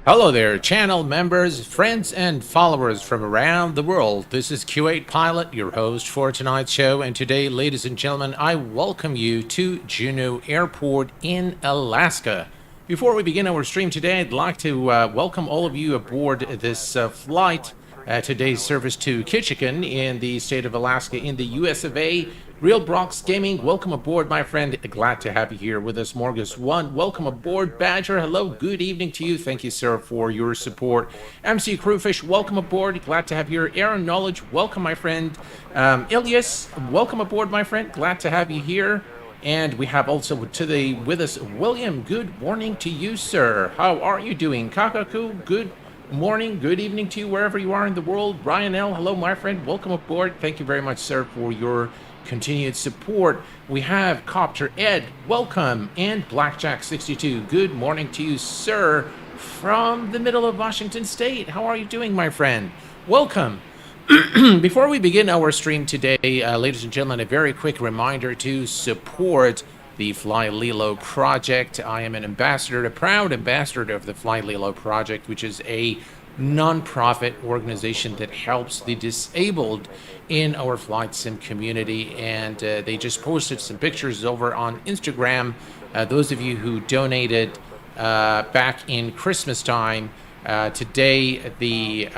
Hello there, channel members, friends, and followers from around the world. This is Q8 Pilot, your host for tonight's show. And today, ladies and gentlemen, I welcome you to Juneau Airport in Alaska. Before we begin our stream today, I'd like to welcome all of you aboard this flight. Today's service to Ketchikan in the state of Alaska in the US of A. Real Brox Gaming, welcome aboard, my friend. Glad to have you here with us. Morgus One, welcome aboard. Badger, hello, good evening to you. Thank you, sir, for your support. MC Crewfish, welcome aboard. Glad to have you here. Aaron Knowledge, welcome, my friend. Ilyas, welcome aboard, my friend. Glad to have you here. And we have also today with us William. Good morning to you, sir. How are you doing? Kakaku, good morning, good evening to you wherever you are in the world. Brian L, hello, my friend. Welcome aboard. Thank you very much, sir, for your continued support. We have Copter Ed, welcome, and Blackjack62. Good morning to you, sir, from the middle of Washington State. How are you doing, my friend? Welcome. Before we begin our stream today, ladies and gentlemen, a very quick reminder to support the Fly Lilo project. I am an ambassador, a proud ambassador of the Fly Lilo project, which is a non-profit organization that helps the disabled in our flight sim community. And they just posted some pictures over on Instagram. Those of you who donated back in Christmas time, today the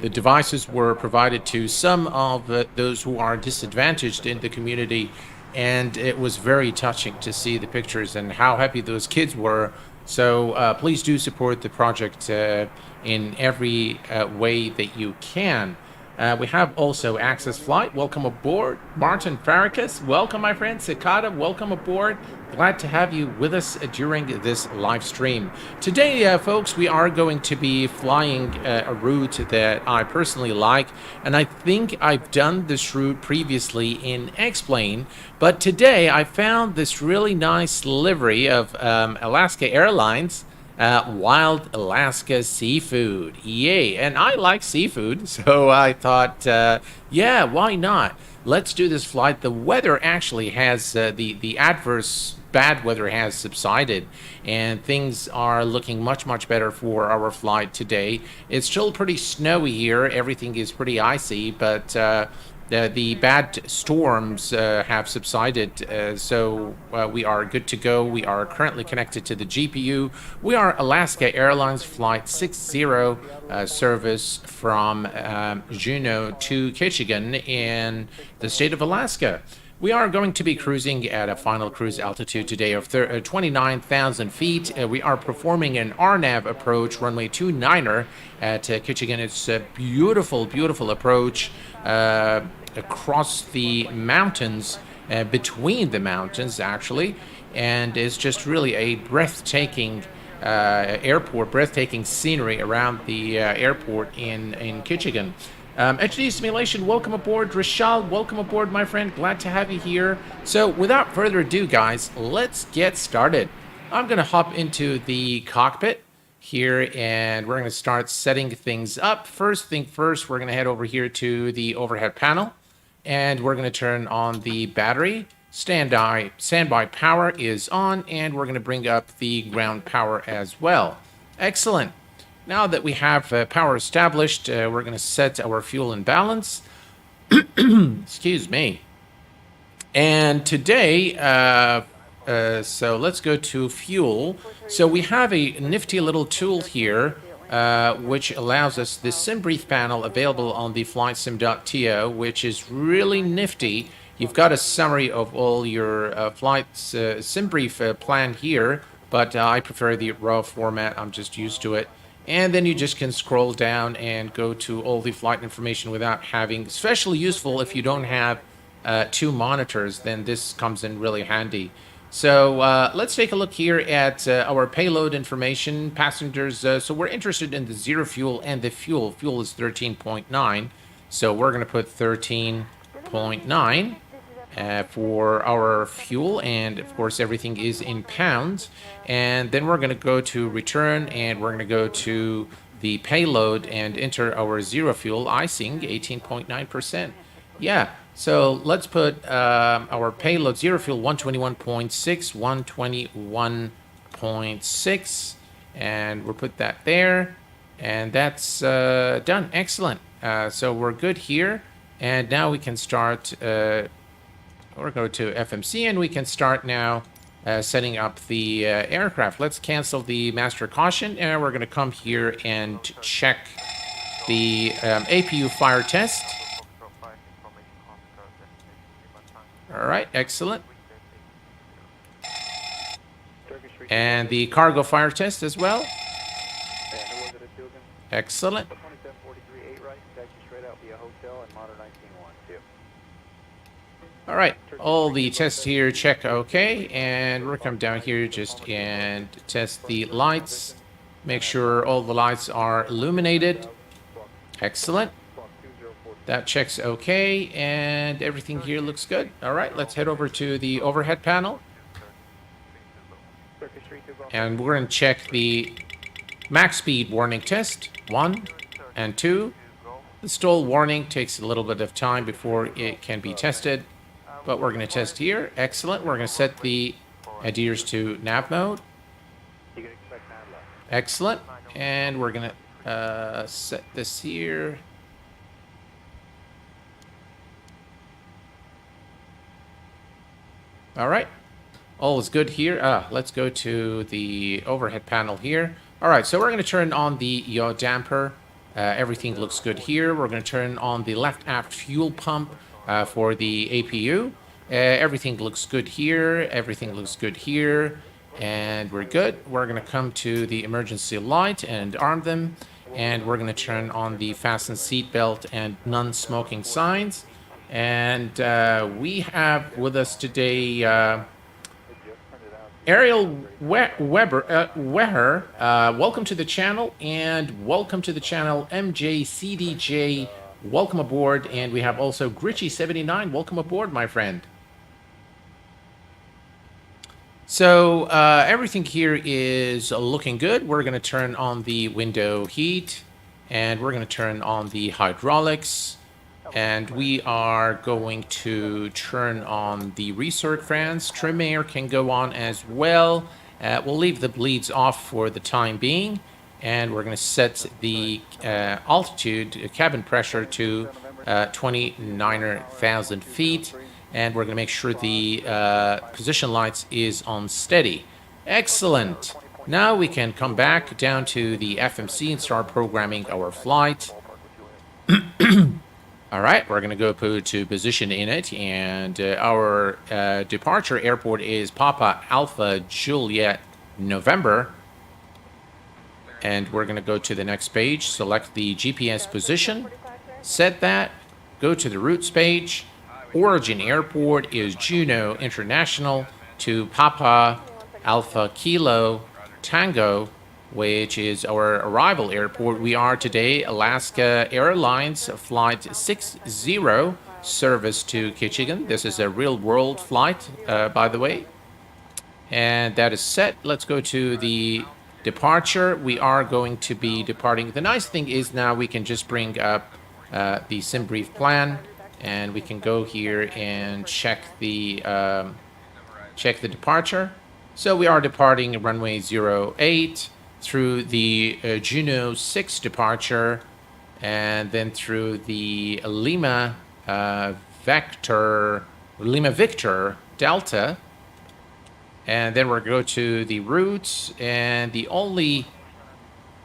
devices were provided to some of those who are disadvantaged in the community, and it was very touching to see the pictures and how happy those kids were. So please do support the project in every way that you can. We have also Access Flight. Welcome aboard. Martin Farrakas, welcome, my friend. Cicada, welcome aboard. Glad to have you with us during this live stream. Today, folks, we are going to be flying a route that I personally like, and I think I've done this route previously in X-Plane, but today I found this really nice livery of Alaska Airlines. Wild Alaska seafood. Yay. And I like seafood, so I thought, yeah, why not? Let's do this flight. The weather actually has, the adverse bad weather has subsided, and things are looking much, much better for our flight today. It's still pretty snowy here. Everything is pretty icy, but the bad storms have subsided, so we are good to go. We are currently connected to the GPU. We are Alaska Airlines Flight 60 service from Juneau to Ketchikan in the state of Alaska. We are going to be cruising at a final cruise altitude today of 29,000 feet. We are performing an RNAV approach, runway 29er at Ketchikan. It's a beautiful, beautiful approach across the mountains, between the mountains, actually. And it's just really a breathtaking airport, breathtaking scenery around the airport in Ketchikan. HD Simulation, welcome aboard. Rishal, welcome aboard, my friend. Glad to have you here. So without further ado, guys, let's get started. I'm going to hop into the cockpit here, and we're going to start setting things up. First thing first, we're going to head over here to the overhead panel, and we're going to turn on the battery. Standby power is on, and we're going to bring up the ground power as well. Excellent. Now that we have power established, we're going to set our fuel in balance. Excuse me. And today, so let's go to fuel. So we have a nifty little tool here, which allows us the SimBrief panel available on the flightsim.to, which is really nifty. You've got a summary of all your flights SimBrief plan here, but I prefer the raw format. I'm just used to it. And then you just can scroll down and go to all the flight information without having, especially useful if you don't have two monitors, then this comes in really handy. So let's take a look here at our payload information, passengers. So we're interested in the zero fuel and the fuel. Fuel is 13.9. So we're going to put 13.9 for our fuel, and of course everything is in pounds. And then we're going to go to return, and we're going to go to the payload and enter our zero fuel icing, 18.9%. Yeah, so let's put our payload zero fuel 121.6, 121.6, And we'll put that there. And that's done. Excellent. So we're good here. And now we can start, we'll go to FMC and we can start now setting up the aircraft. Let's cancel the master caution and we're going to come here and check the APU fire test. All right, excellent. And the cargo fire test as well. Excellent. All right, all the tests here check okay, and we'll come down here just and test the lights. Make sure all the lights are illuminated. Excellent. That checks okay, and everything here looks good. All right, let's head over to the overhead panel. And we're going to check the max speed warning test, 1 and 2. The stall warning takes a little bit of time before it can be tested, but we're going to test here. Excellent. We're going to set the adheres to nav mode. Excellent. And we're going to set this here. All right. All is good here. Let's go to the overhead panel here. All right, so we're going to turn on the yaw damper. Everything looks good here. We're going to turn on the left aft fuel pump for the APU. Everything looks good here. Everything looks good here. And we're good. We're going to come to the emergency light and arm them. And we're going to turn on the fasten seatbelt and non-smoking signs. And we have with us today Ariel Weber, welcome to the channel, and welcome to the channel, MJCDJ, welcome aboard, and we have also Gritchy79, welcome aboard, my friend. So everything here is looking good. We're going to turn on the window heat, and we're going to turn on the hydraulics. And we are going to turn on the recirc fans. Trim air can go on as well. We'll leave the bleeds off for the time being. And we're going to set the altitude, cabin pressure to 29,000 feet. And we're going to make sure the position lights is on steady. Excellent. Now we can come back down to the FMC and start programming our flight. All right, we're going to go to position in it, and our departure airport is Papa Alpha Juliet November. And we're going to go to the next page, select the GPS position, set that, go to the routes page. Origin airport is Juneau International to Papa Alpha Kilo Tango, which is our arrival airport. We are today Alaska Airlines Flight 60, service to Ketchikan. This is a real-world flight, by the way. And that is set. Let's go to the departure. We are going to be departing. The nice thing is now we can just bring up the sim brief plan, and we can go here and check the departure. So we are departing runway 08. Through the Juneau 6 departure, and then through the Lima Victor Delta, and then we're going to go to the routes, and the only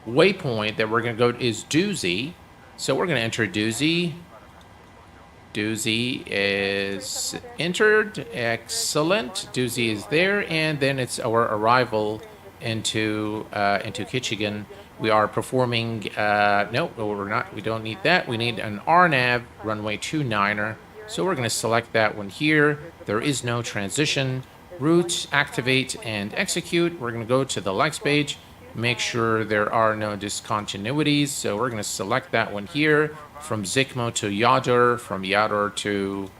waypoint that we're going to go is Doozy. So we're going to enter Doozy. Doozy is entered. Excellent. Doozy is there, and then it's our arrival into Ketchikan. We are performing no, we're not, we don't need that. We need an RNAV runway 29er. So we're going to select that one here. There is no transition. Route, activate, and execute. We're going to go to the Lex page, make sure there are no discontinuities. So we're going to select that one here, from Zikmo to Yador, from Yador to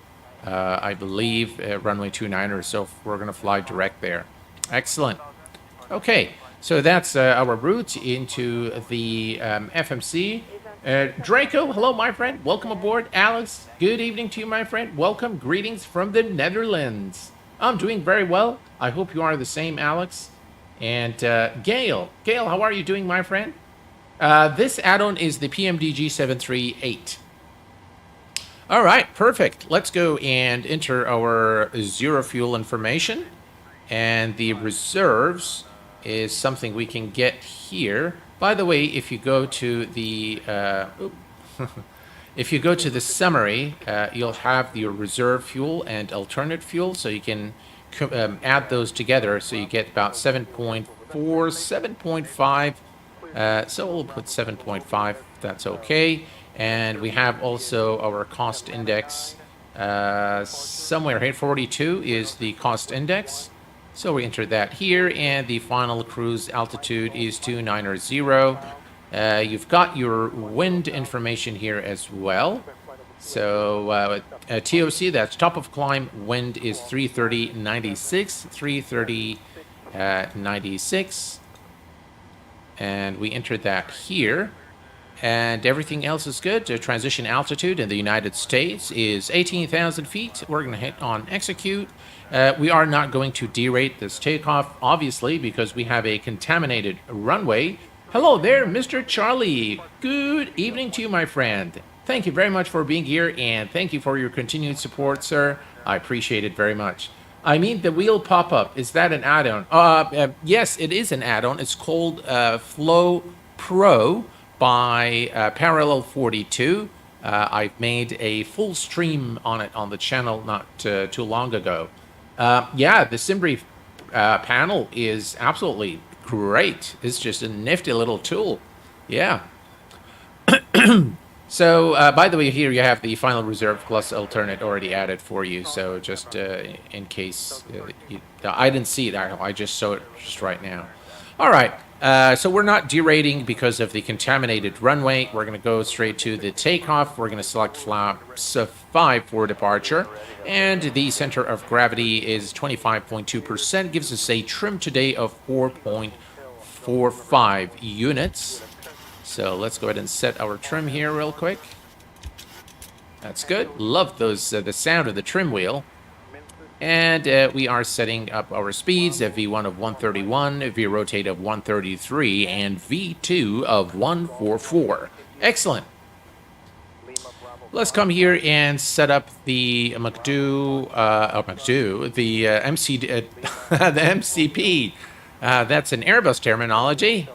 I believe runway 29er. So we're going to fly direct there. Excellent. Okay, so that's our route into the FMC. Draco, hello, my friend. Welcome aboard. Alex, good evening to you, my friend. Welcome. Greetings from the Netherlands. I'm doing very well. I hope you are the same, Alex. And Gail, how are you doing, my friend? This add-on is the PMDG 738. All right, perfect. Let's go and enter our zero fuel information. And the reserves is something we can get here. By the way, if you go to the if you go to the summary, you'll have your reserve fuel and alternate fuel, so you can add those together, so you get about 7.4, 7.5. So we'll put 7.5. That's okay. And we have also our cost index somewhere here. 42 is the cost index. So we enter that here, and the final cruise altitude is 290. You've got your wind information here as well. So TOC, that's top of climb, wind is 330.96, 330.96. And we entered that here. And everything else is good. The transition altitude in the United States is 18,000 feet. We're going to hit on execute. We are not going to derate this takeoff, obviously, because we have a contaminated runway. Hello there, Mr. Charlie. Good evening to you, my friend. Thank you very much for being here, and thank you for your continued support, sir. I appreciate it very much. I mean, the wheel pop-up, is that an add-on? Yes, it is an add-on. It's called Flow Pro by Parallel 42. I've made a full stream on it on the channel not too long ago. Yeah, the SimBrief panel is absolutely great. It's just a nifty little tool. Yeah. So, by the way, here you have the final reserve plus alternate already added for you. So just in case I didn't see that, I just saw it just right now. All right. So we're not derating because of the contaminated runway. We're going to go straight to the takeoff. We're going to select flaps 5 for departure. And the center of gravity is 25.2%. Gives us a trim today of 4.45 units. So let's go ahead and set our trim here real quick. That's good. Love those the sound of the trim wheel. And we are setting up our speeds at V1 of 131, V-rotate of 133, and V2 of 144. Excellent. Let's come here and set up the the MCP. That's an Airbus terminology.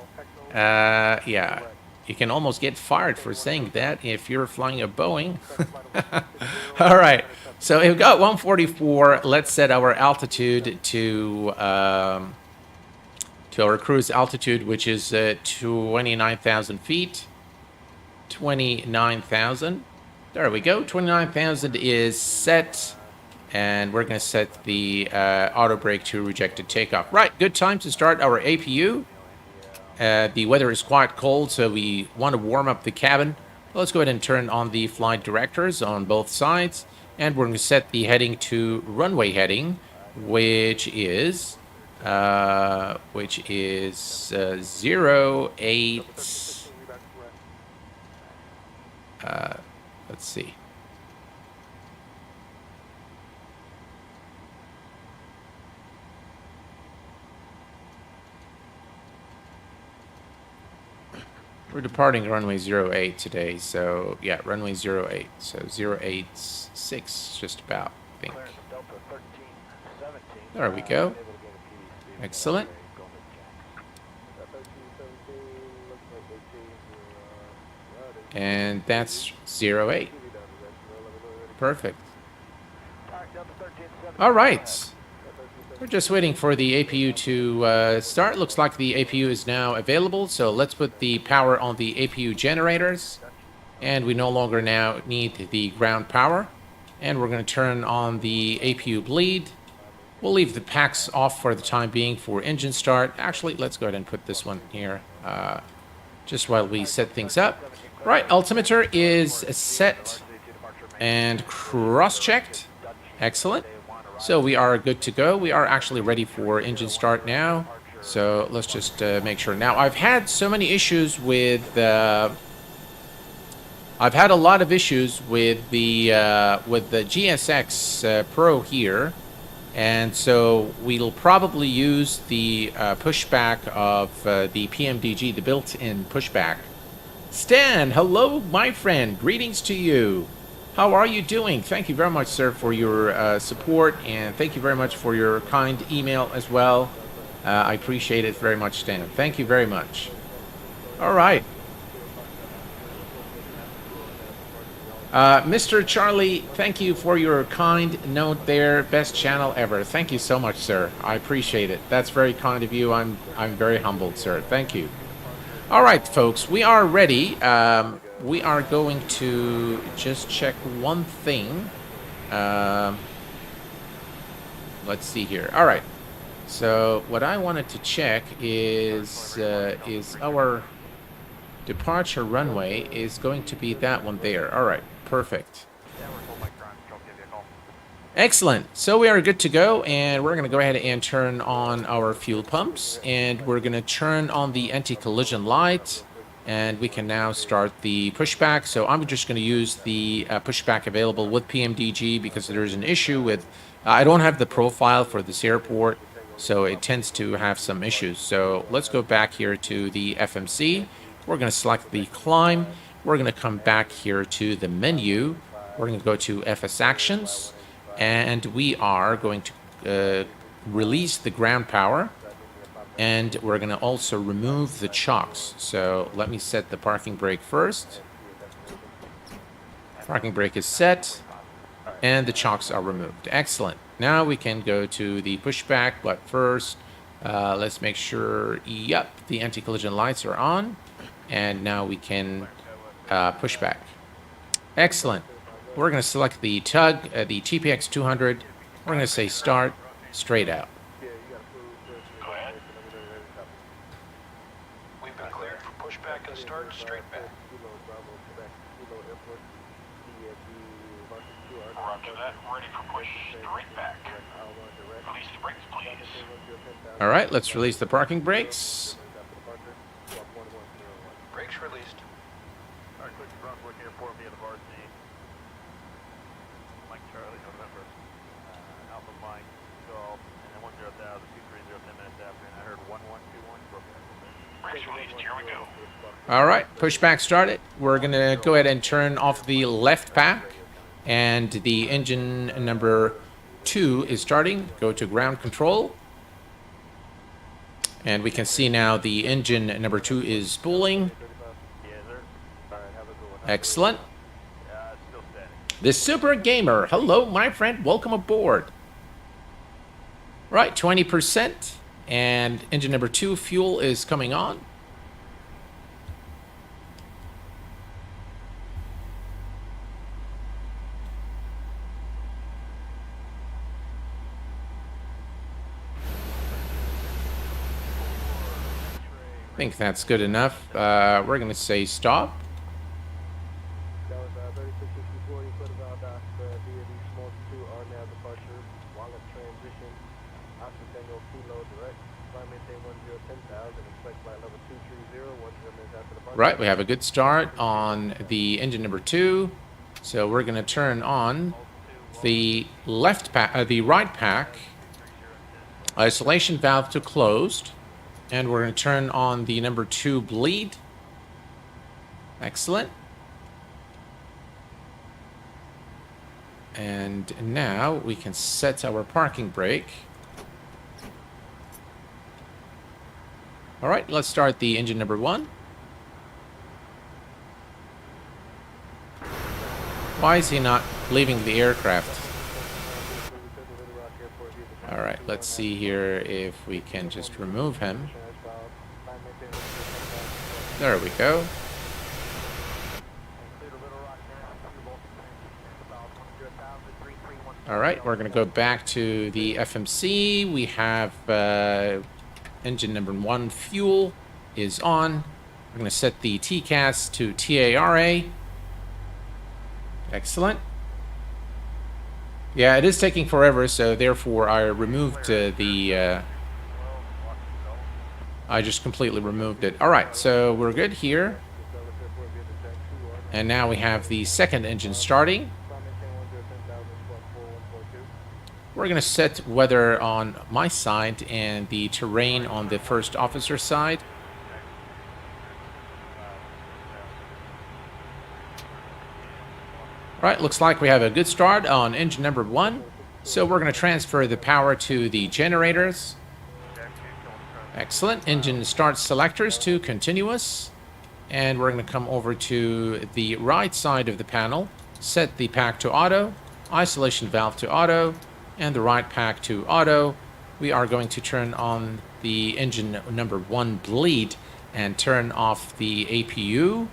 Yeah, you can almost get fired for saying that if you're flying a Boeing. All right. So we've got 144. Let's set our altitude to our cruise altitude, which is 29,000 feet. 29,000. There we go. 29,000 is set. And we're going to set the auto brake to rejected takeoff. Right. Good time to start our APU. The weather is quite cold, so we want to warm up the cabin. Let's go ahead and turn on the flight directors on both sides. And we're going to set the heading to runway heading, which is 08. Let's see. We're departing runway 08 today, so yeah, runway 08. So 086, just about, I think. There we go. Excellent. And that's 08. Perfect. All right. We're just waiting for the APU to start. Looks like the APU is now available, so let's put the power on the APU generators. And we no longer now need the ground power. And we're going to turn on the APU bleed. We'll leave the packs off for the time being for engine start. Actually, let's go ahead and put this one here just while we set things up. Right, altimeter is set and cross-checked. Excellent. So we are good to go. We are actually ready for engine start now. So let's just make sure. Now, I've had so many issues with... I've had a lot of issues with the GSX Pro here. And so we'll probably use the pushback of the PMDG, the built-in pushback. Stan, hello, my friend. Greetings to you. How are you doing? Thank you very much, sir, for your support, and thank you very much for your kind email as well. I appreciate it very much, Stan. Thank you very much. All right. Mr. Charlie, thank you for your kind note there. Best channel ever. Thank you so much, sir. I appreciate it. That's very kind of you. I'm very humbled, sir. Thank you. All right, folks, we are ready. We are going to just check one thing. Let's see here. All right. So what I wanted to check is our departure runway is going to be that one there. All right, perfect. Excellent. So we are good to go, and we're going to go ahead and turn on our fuel pumps, and we're going to turn on the anti-collision light, and we can now start the pushback. So I'm just going to use the pushback available with PMDG because there's an issue with, I don't have the profile for this airport, so it tends to have some issues. So let's go back here to the FMC. We're going to select the climb. We're going to come back here to the menu. We're going to go to FS Actions, and we are going to release the ground power, and we're going to also remove the chocks. So let me set the parking brake first. Parking brake is set, and the chocks are removed. Excellent. Now we can go to the pushback, but first, let's make sure, yep, the anti-collision lights are on. And now we can push back. Excellent. We're going to select the tug, the TPX 200. We're going to say start, straight out. Go ahead. We've been cleared for pushback and start, straight back. Roger that. Ready for push, straight back. Release the brakes, please. All right, let's release the parking brakes. Brakes released. All right, quick Brunswick Airport via the varsity. Mike Charlie, November. Alpha Mike, Golf, and then 10,000, 230, 10 minutes after, and I heard 1121, broke it. Brakes released. Here we go. All right, pushback started. We're going to go ahead and turn off the left pack, and the engine number 2 is starting. Go to ground control. And we can see now the engine number 2 is spooling. Excellent. The Super Gamer. Hello, my friend. Welcome aboard. Right, 20%. And engine number 2 fuel is coming on. I think that's good enough. We're going to say stop. That was 3664. You put about via the small 2 RNAV departure, wallet transition, Oscar Tango Kilo direct, flight maintain 10,000, expect flight level 230, 10 minutes after departure. Right, we have a good start on the engine number 2. So we're going to turn on the left pack, the right pack, isolation valve to closed. And we're going to turn on the number 2 bleed. Excellent. And now we can set our parking brake. All right, let's start the engine number 1. Why is he not leaving the aircraft? All right, let's see here if we can just remove him. There we go. All right, we're going to go back to the FMC. We have engine number 1 fuel is on. We're going to set the TCAS to TARA. Excellent. Yeah, it is taking forever, so therefore I removed I just completely removed it. All right, so we're good here. And now we have the second engine starting. We're going to set weather on my side and the terrain on the first officer side. All right, looks like we have a good start on engine number 1. So we're going to transfer the power to the generators. Excellent. Engine start selectors to continuous. And we're going to come over to the right side of the panel, set the pack to auto, isolation valve to auto, and the right pack to auto. We are going to turn on the engine number 1 bleed and turn off the APU.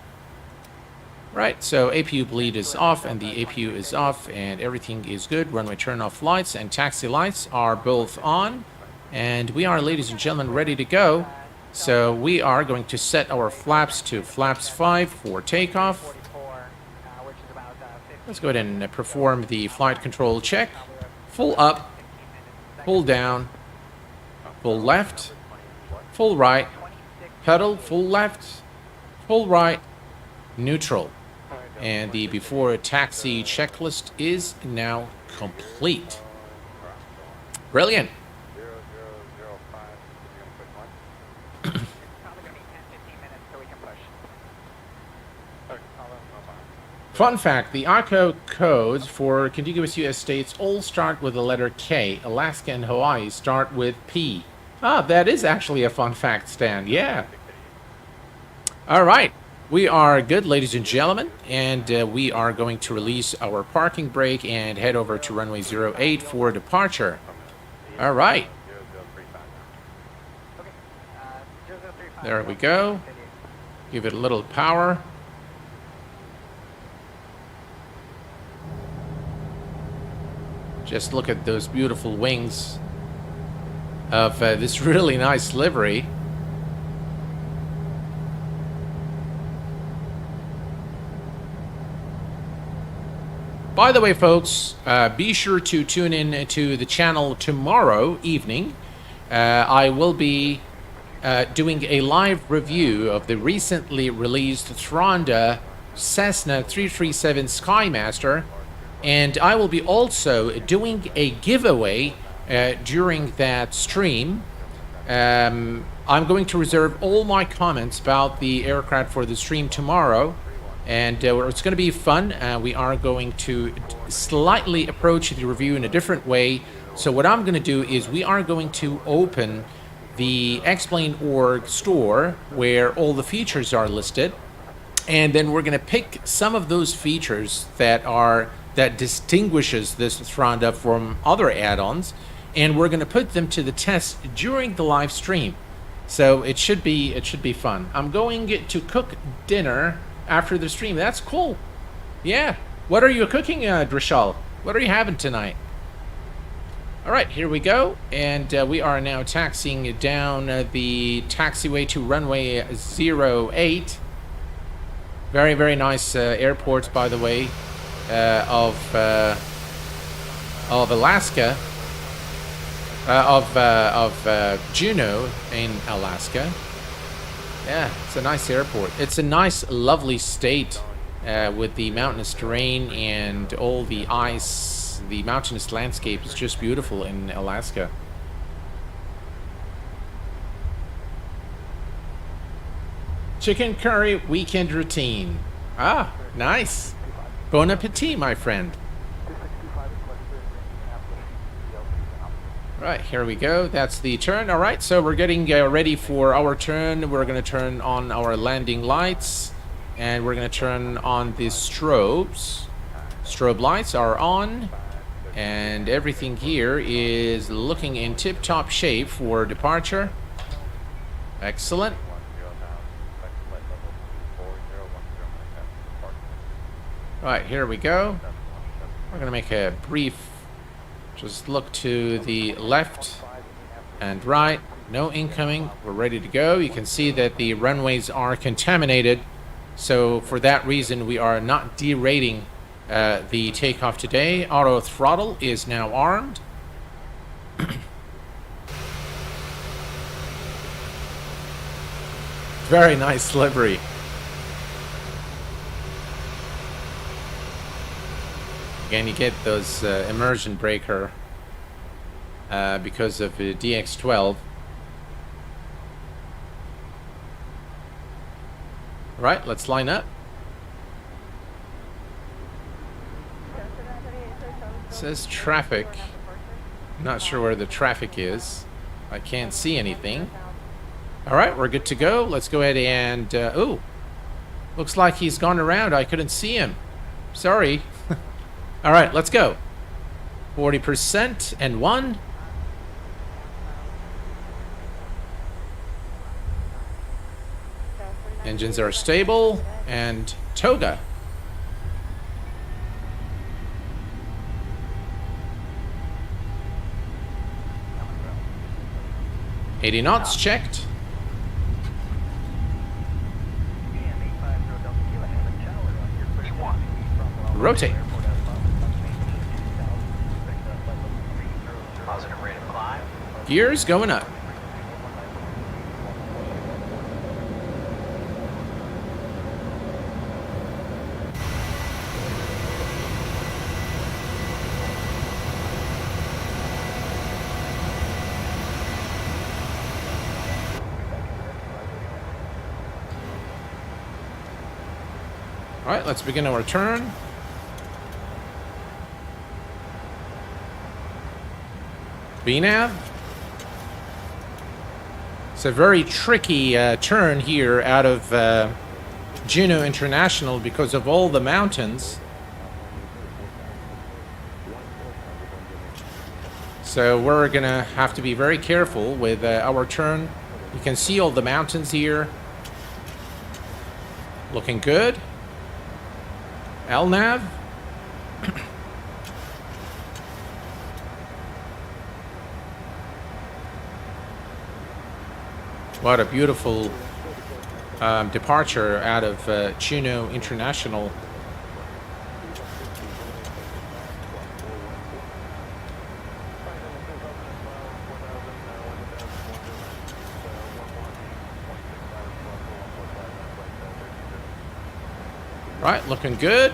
Right, so APU bleed is off and the APU is off and everything is good. Runway turn off lights and taxi lights are both on. And we are, ladies and gentlemen, ready to go. So we are going to set our flaps to flaps 5 for takeoff. Let's go ahead and perform the flight control check. Full up, full down, full left, full right, pedal, full left, full right, neutral. And the before taxi checklist is now complete. Brilliant. Fun fact, the ARCO codes for contiguous U.S. states all start with the letter K. Alaska and Hawaii start with P. Ah, that is actually a fun fact, Stan. Yeah. All right. We are good, ladies and gentlemen, and we are going to release our parking brake and head over to runway 08 for departure. All right. There we go. Give it a little power. Just look at those beautiful wings of this really nice livery. By the way, folks, be sure to tune in to the channel tomorrow evening. I will be doing a live review of the recently released Thronda Cessna 337 Skymaster. And I will be also doing a giveaway during that stream. I'm going to reserve all my comments about the aircraft for the stream tomorrow. And it's going to be fun. We are going to slightly approach the review in a different way. So what I'm going to do is we are going to open the Explain.org store where all the features are listed. And then we're going to pick some of those features that distinguishes this Thronda from other add-ons, and we're going to put them to the test during the live stream. So it should be fun. I'm going to cook dinner after the stream. That's cool. Yeah. What are you cooking, Drishal? What are you having tonight? All right, here we go, and we are now taxiing down the taxiway to runway 08. Very, very nice airport, by the way. Of Alaska, of Juneau in Alaska. Yeah, it's a nice airport. It's a nice, lovely state with the mountainous terrain and all the ice. The mountainous landscape is just beautiful in Alaska. Chicken curry weekend routine. Ah, nice. Bon appetit, my friend. Right, here we go. That's the turn. All right, so we're getting ready for our turn. We're going to turn on our landing lights, and we're going to turn on the strobes. Strobe lights are on, and everything here is looking in tip-top shape for departure. Excellent. Right, here we go. We're going to make a brief, just look to the left and right. No incoming. We're ready to go. You can see that the runways are contaminated. So for that reason, we are not derating the takeoff today. Auto throttle is now armed. Very nice livery. Again, you get those immersion breaker because of the DX12. Right, let's line up. It says traffic. Not sure where the traffic is. I can't see anything. All right, we're good to go. Let's go ahead and... oh, looks like he's gone around. I couldn't see him. Sorry. All right, let's go. 40% and 1. Engines are stable. And toga. 80 knots checked. Rotate. Positive rate of climb. Gears going up. All right, let's begin our turn. VNAV. It's a very tricky turn here out of Juneau International because of all the mountains. So we're gonna have to be very careful with our turn. You can see all the mountains here. Looking good. LNAV. What a beautiful departure out of Juneau International. Right, looking good.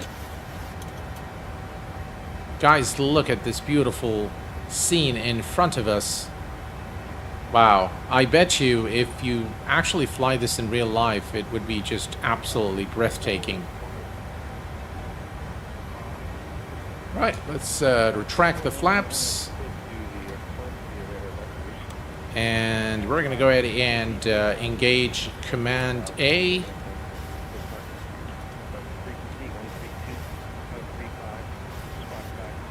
Guys, look at this beautiful scene in front of us. Wow, I bet you if you actually fly this in real life, it would be just absolutely breathtaking. Right, let's retract the flaps. And we're going to go ahead and engage Command A.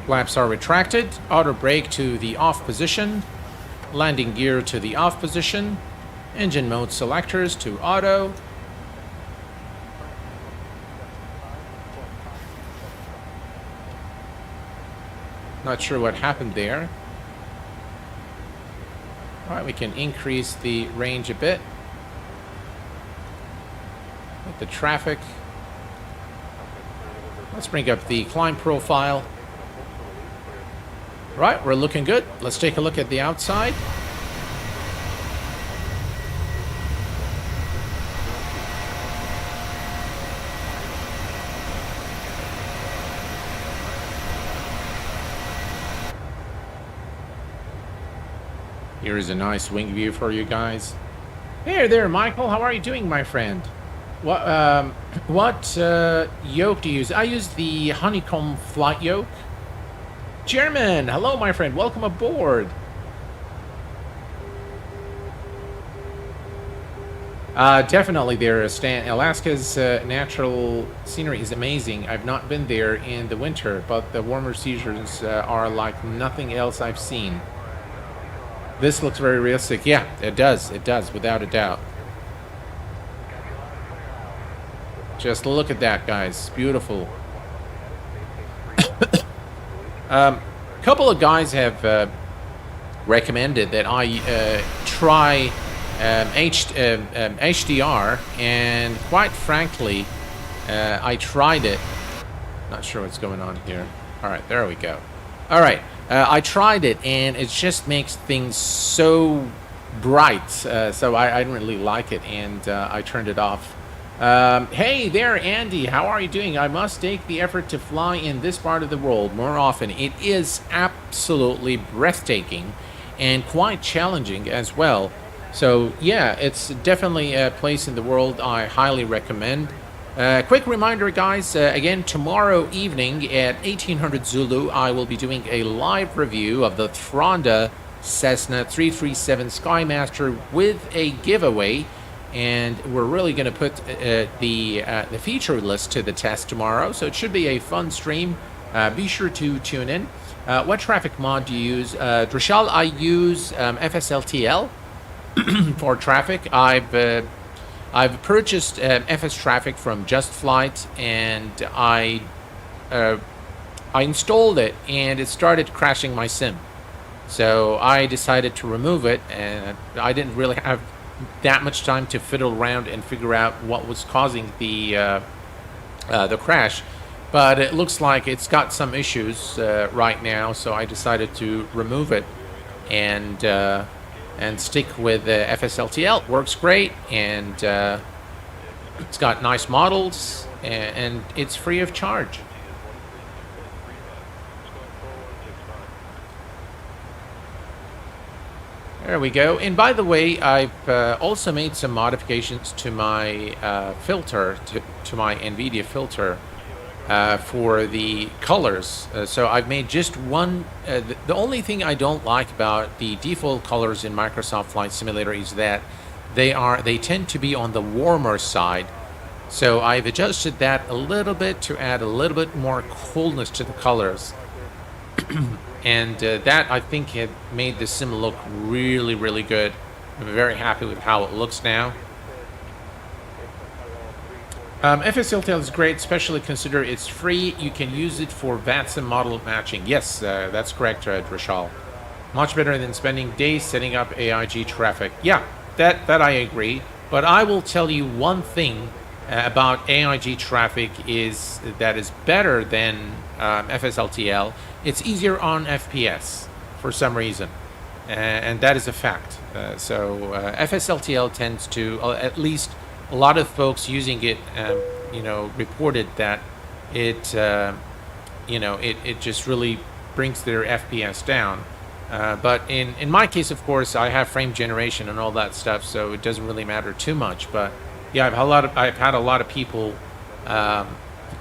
Flaps are retracted. Auto brake to the off position. Landing gear to the off position. Engine mode selectors to auto. Not sure what happened there. Alright, we can increase the range a bit. With the traffic. Let's bring up the climb profile. Right, we're looking good. Let's take a look at the outside. Here is a nice wing view for you guys. Hey there, Michael. How are you doing, my friend? What yoke do you use? I use the honeycomb flight yoke. Chairman, hello, my friend. Welcome aboard. Definitely there, Stan. Alaska's natural scenery is amazing. I've not been there in the winter, but the warmer seasons are like nothing else I've seen. This looks very realistic. Yeah, it does. It does, without a doubt. Just look at that, guys. Beautiful. Couple of guys have recommended that I try HDR, and quite frankly, I tried it. Not sure what's going on here. All right, there we go. All right, I tried it, and it just makes things so bright. So I didn't really like it, and I turned it off. Hey there, Andy. How are you doing? I must take the effort to fly in this part of the world more often. It is absolutely breathtaking. and quite challenging as well. So yeah, it's definitely a place in the world I highly recommend. Quick reminder, guys, again, tomorrow evening at 1800 Zulu, I will be doing a live review of the Thronda Cessna 337 Skymaster with a giveaway. And we're really going to put the feature list to the test tomorrow. So it should be a fun stream. Be sure to tune in. What traffic mod do you use? Drashal, I use FSLTL for traffic. I've purchased FS traffic from Just Flight, and I installed it, and it started crashing my sim. So I decided to remove it, and I didn't really have that much time to fiddle around and figure out what was causing the crash. But it looks like it's got some issues right now, so I decided to remove it and stick with FSLTL. Works great, and it's got nice models, and it's free of charge. There we go. And by the way, I've also made some modifications to my filter, to my NVIDIA filter for the colors. So I've made just one. The only thing I don't like about the default colors in Microsoft Flight Simulator is that they tend to be on the warmer side. So I've adjusted that a little bit to add a little bit more coolness to the colors. And that, I think, had made the sim look really, really good. I'm very happy with how it looks now. FSLTL is great, especially consider it's free. You can use it for VATSIM model matching. Yes, that's correct, Drashal. Much better than spending days setting up AIG traffic. Yeah, that I agree. But I will tell you one thing about AIG traffic is better than FSLTL. It's easier on FPS for some reason, and that is a fact. So FSLTL tends to, at least a lot of folks using it, reported that it just really brings their FPS down. But in my case, of course, I have frame generation and all that stuff, so it doesn't really matter too much. But yeah, I've had a lot of people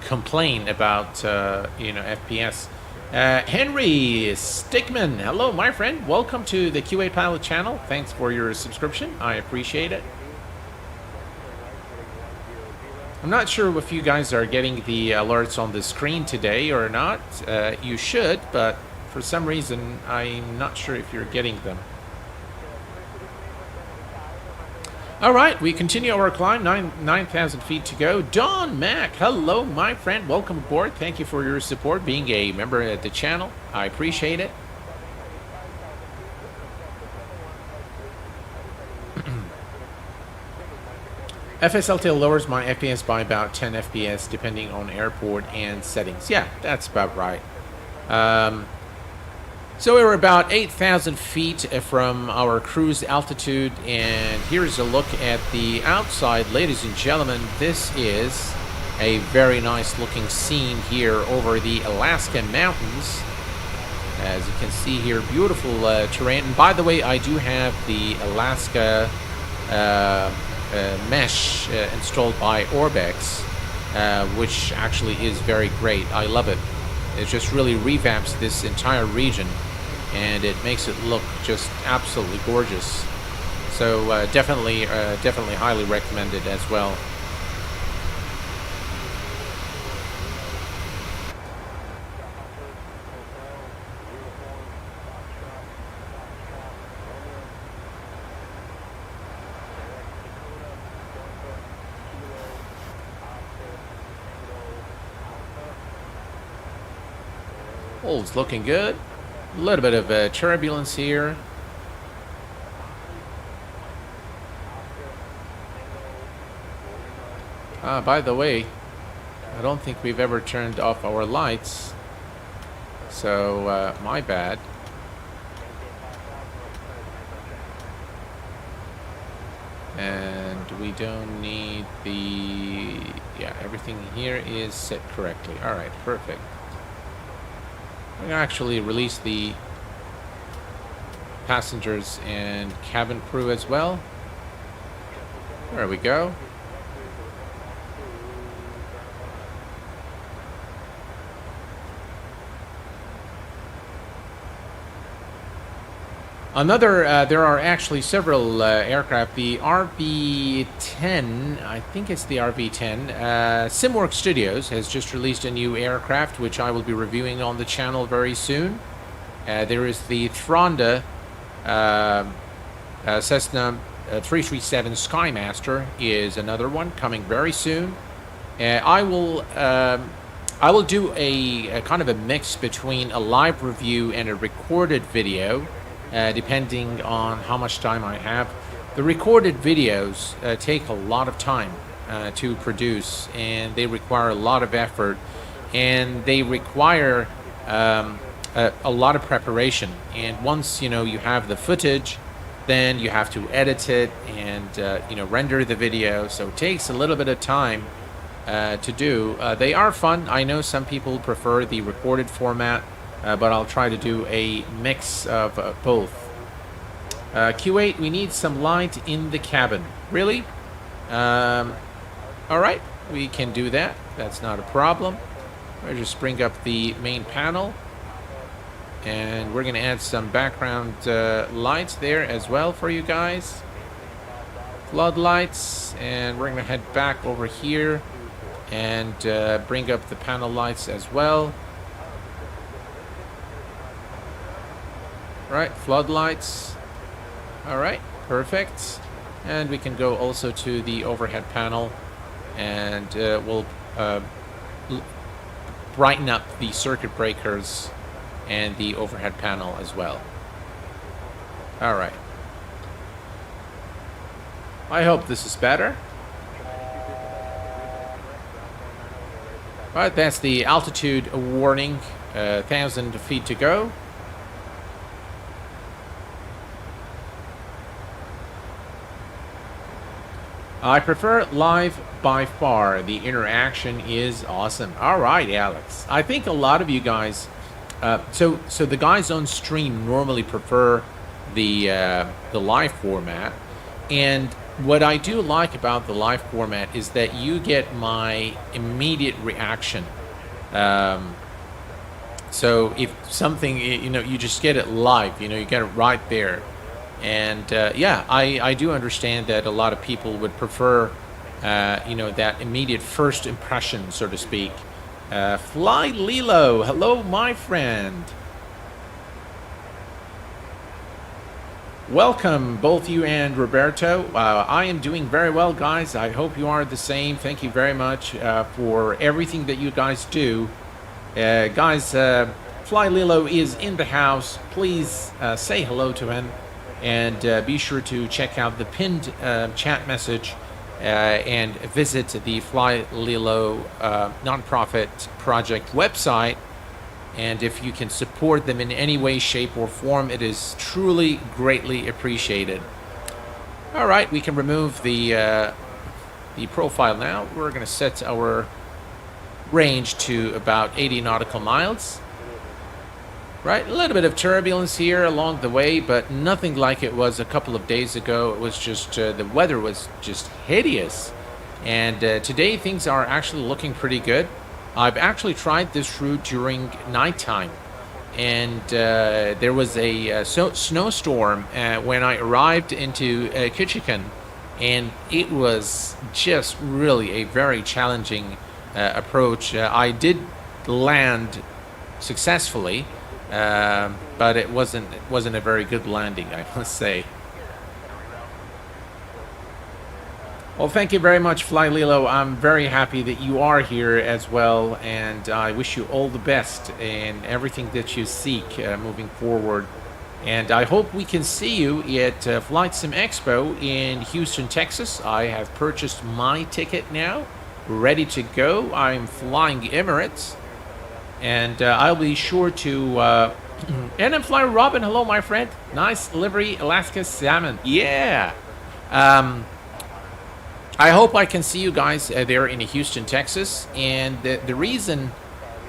complain about FPS. Henry Stickman, hello, my friend. Welcome to the QA Pilot channel. Thanks for your subscription. I appreciate it. I'm not sure if you guys are getting the alerts on the screen today or not. You should, but for some reason, I'm not sure if you're getting them. All right, we continue our climb, 9,000 feet to go. Don Mack, hello, my friend. Welcome aboard. Thank you for your support, being a member at the channel. I appreciate it. FSLTL lowers my FPS by about 10 FPS, depending on airport and settings. Yeah, that's about right. So we're about 8,000 feet from our cruise altitude, and here's a look at the outside. Ladies and gentlemen, this is a very nice looking scene here over the Alaskan mountains. As you can see here, beautiful terrain. And by the way, I do have the Alaska mesh installed by Orbex, which actually is very great. I love it. It just really revamps this entire region, and it makes it look just absolutely gorgeous. So definitely highly recommended as well. Oh, it's looking good. A little bit of turbulence here. By the way, I don't think we've ever turned off our lights, so my bad. And we don't need the... yeah, everything here is set correctly. Alright, perfect. I'm going to actually release the passengers and cabin crew as well. There we go. There are actually several aircraft. The RV-10, I think it's the RV-10. Simwork Studios has just released a new aircraft, which I will be reviewing on the channel very soon. There is the Thronda Cessna 337 Skymaster is another one coming very soon. I will do a kind of a mix between a live review and a recorded video. Depending on how much time I have. The recorded videos take a lot of time to produce, and they require a lot of effort, and they require a lot of preparation. And once you have the footage, then you have to edit it and render the video. So it takes a little bit of time to do. They are fun. I know some people prefer the recorded format. But I'll try to do a mix of both. Q8, we need some light in the cabin. Really? Alright, we can do that. That's not a problem. I'll just bring up the main panel. And we're going to add some background lights there as well for you guys. Floodlights. And we're going to head back over here and bring up the panel lights as well. Right, floodlights. All right, perfect. And we can go also to the overhead panel, and we'll brighten up the circuit breakers and the overhead panel as well. All right. I hope this is better. All right, that's the altitude warning, 1,000 feet to go. I prefer live by far. The interaction is awesome. All right, Alex. I think a lot of you guys, so the guys on stream normally prefer the live format, and what I do like about the live format is that you get my immediate reaction. So if something, you just get it live. You get it right there. And yeah, I do understand that a lot of people would prefer, that immediate first impression, so to speak. Fly Lilo, hello, my friend. Welcome, both you and Roberto. I am doing very well, guys. I hope you are the same. Thank you very much for everything that you guys do. Guys, Fly Lilo is in the house. Please say hello to him. And be sure to check out the pinned chat message and visit the Fly Lilo nonprofit project website. And if you can support them in any way, shape, or form, it is truly greatly appreciated. All right, we can remove the profile now. We're going to set our range to about 80 nautical miles. Right, a little bit of turbulence here along the way, but nothing like it was a couple of days ago. It was just, the weather was just hideous. And today things are actually looking pretty good. I've actually tried this route during nighttime. And there was a snowstorm when I arrived into Ketchikan. And it was just really a very challenging approach. I did land successfully. But it wasn't a very good landing, I must say. Well, thank you very much, Fly Lilo. I'm very happy that you are here as well, and I wish you all the best in everything that you seek moving forward. And I hope we can see you at Flight Sim Expo in Houston, Texas. I have purchased my ticket now, ready to go. I'm flying Emirates. And I'll be sure to... and I'm flying Robin. Hello, my friend. Nice livery, Alaska salmon. Yeah. I hope I can see you guys there in Houston, Texas. And the reason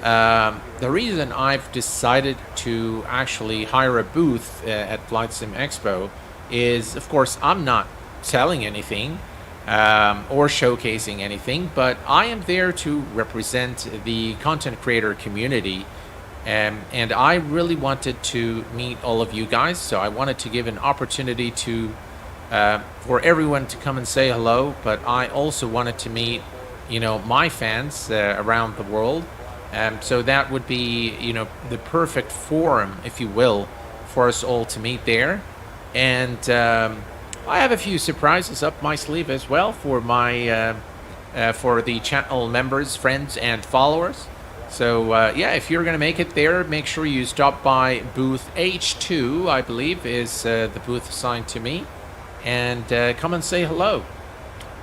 The reason I've decided to actually hire a booth at Flight Sim Expo is, of course, I'm not selling anything or showcasing anything, but I am there to represent the content creator community. And I really wanted to meet all of you guys, so I wanted to give an opportunity to for everyone to come and say hello, but I also wanted to meet, my fans around the world. So that would be, the perfect forum, if you will, for us all to meet there. And I have a few surprises up my sleeve as well for my for the channel members, friends, and followers. So yeah, if you're gonna make it there, make sure you stop by booth H2, I believe, is the booth assigned to me, and come and say hello.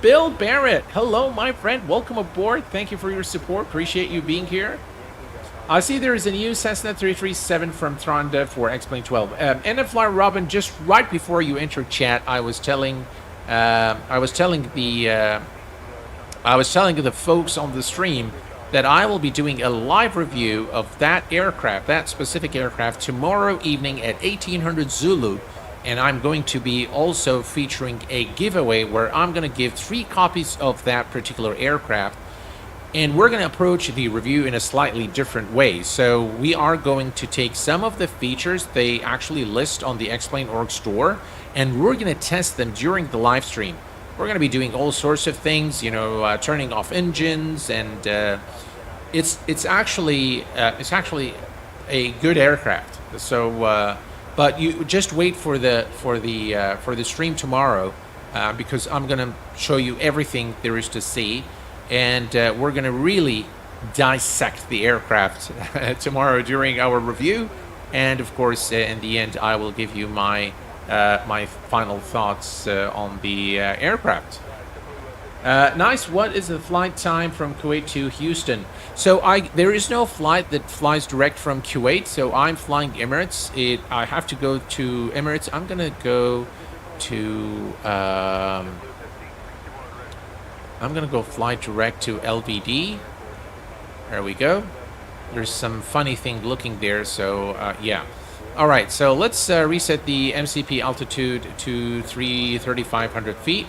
Bill Barrett, hello, my friend. Welcome aboard. Thank you for your support. Appreciate you being here. I see there is a new Cessna 337 from Tronda for X-Plane 12. NFly Robin, just right before you entered chat, I was telling the folks on the stream that I will be doing a live review of that aircraft, that specific aircraft, tomorrow evening at 1800 Zulu. And I'm going to be also featuring a giveaway where I'm going to give 3 copies of that particular aircraft. And we're going to approach the review in a slightly different way. So we are going to take some of the features they actually list on the X-Plane.org store, and we're going to test them during the live stream. We're going to be doing all sorts of things, turning off engines, and it's actually a good aircraft. So, but you just wait for the stream tomorrow, because I'm going to show you everything there is to see. And we're going to really dissect the aircraft tomorrow during our review. And of course, in the end, I will give you my final thoughts on the aircraft. Nice. What is the flight time from Kuwait to Houston? So there is no flight that flies direct from Kuwait. So I'm flying Emirates. I have to go to Emirates. I'm going to go to... I'm going to go fly direct to LVD. There we go. There's some funny thing looking there, so yeah. All right, so let's reset the MCP altitude to 3,500 feet.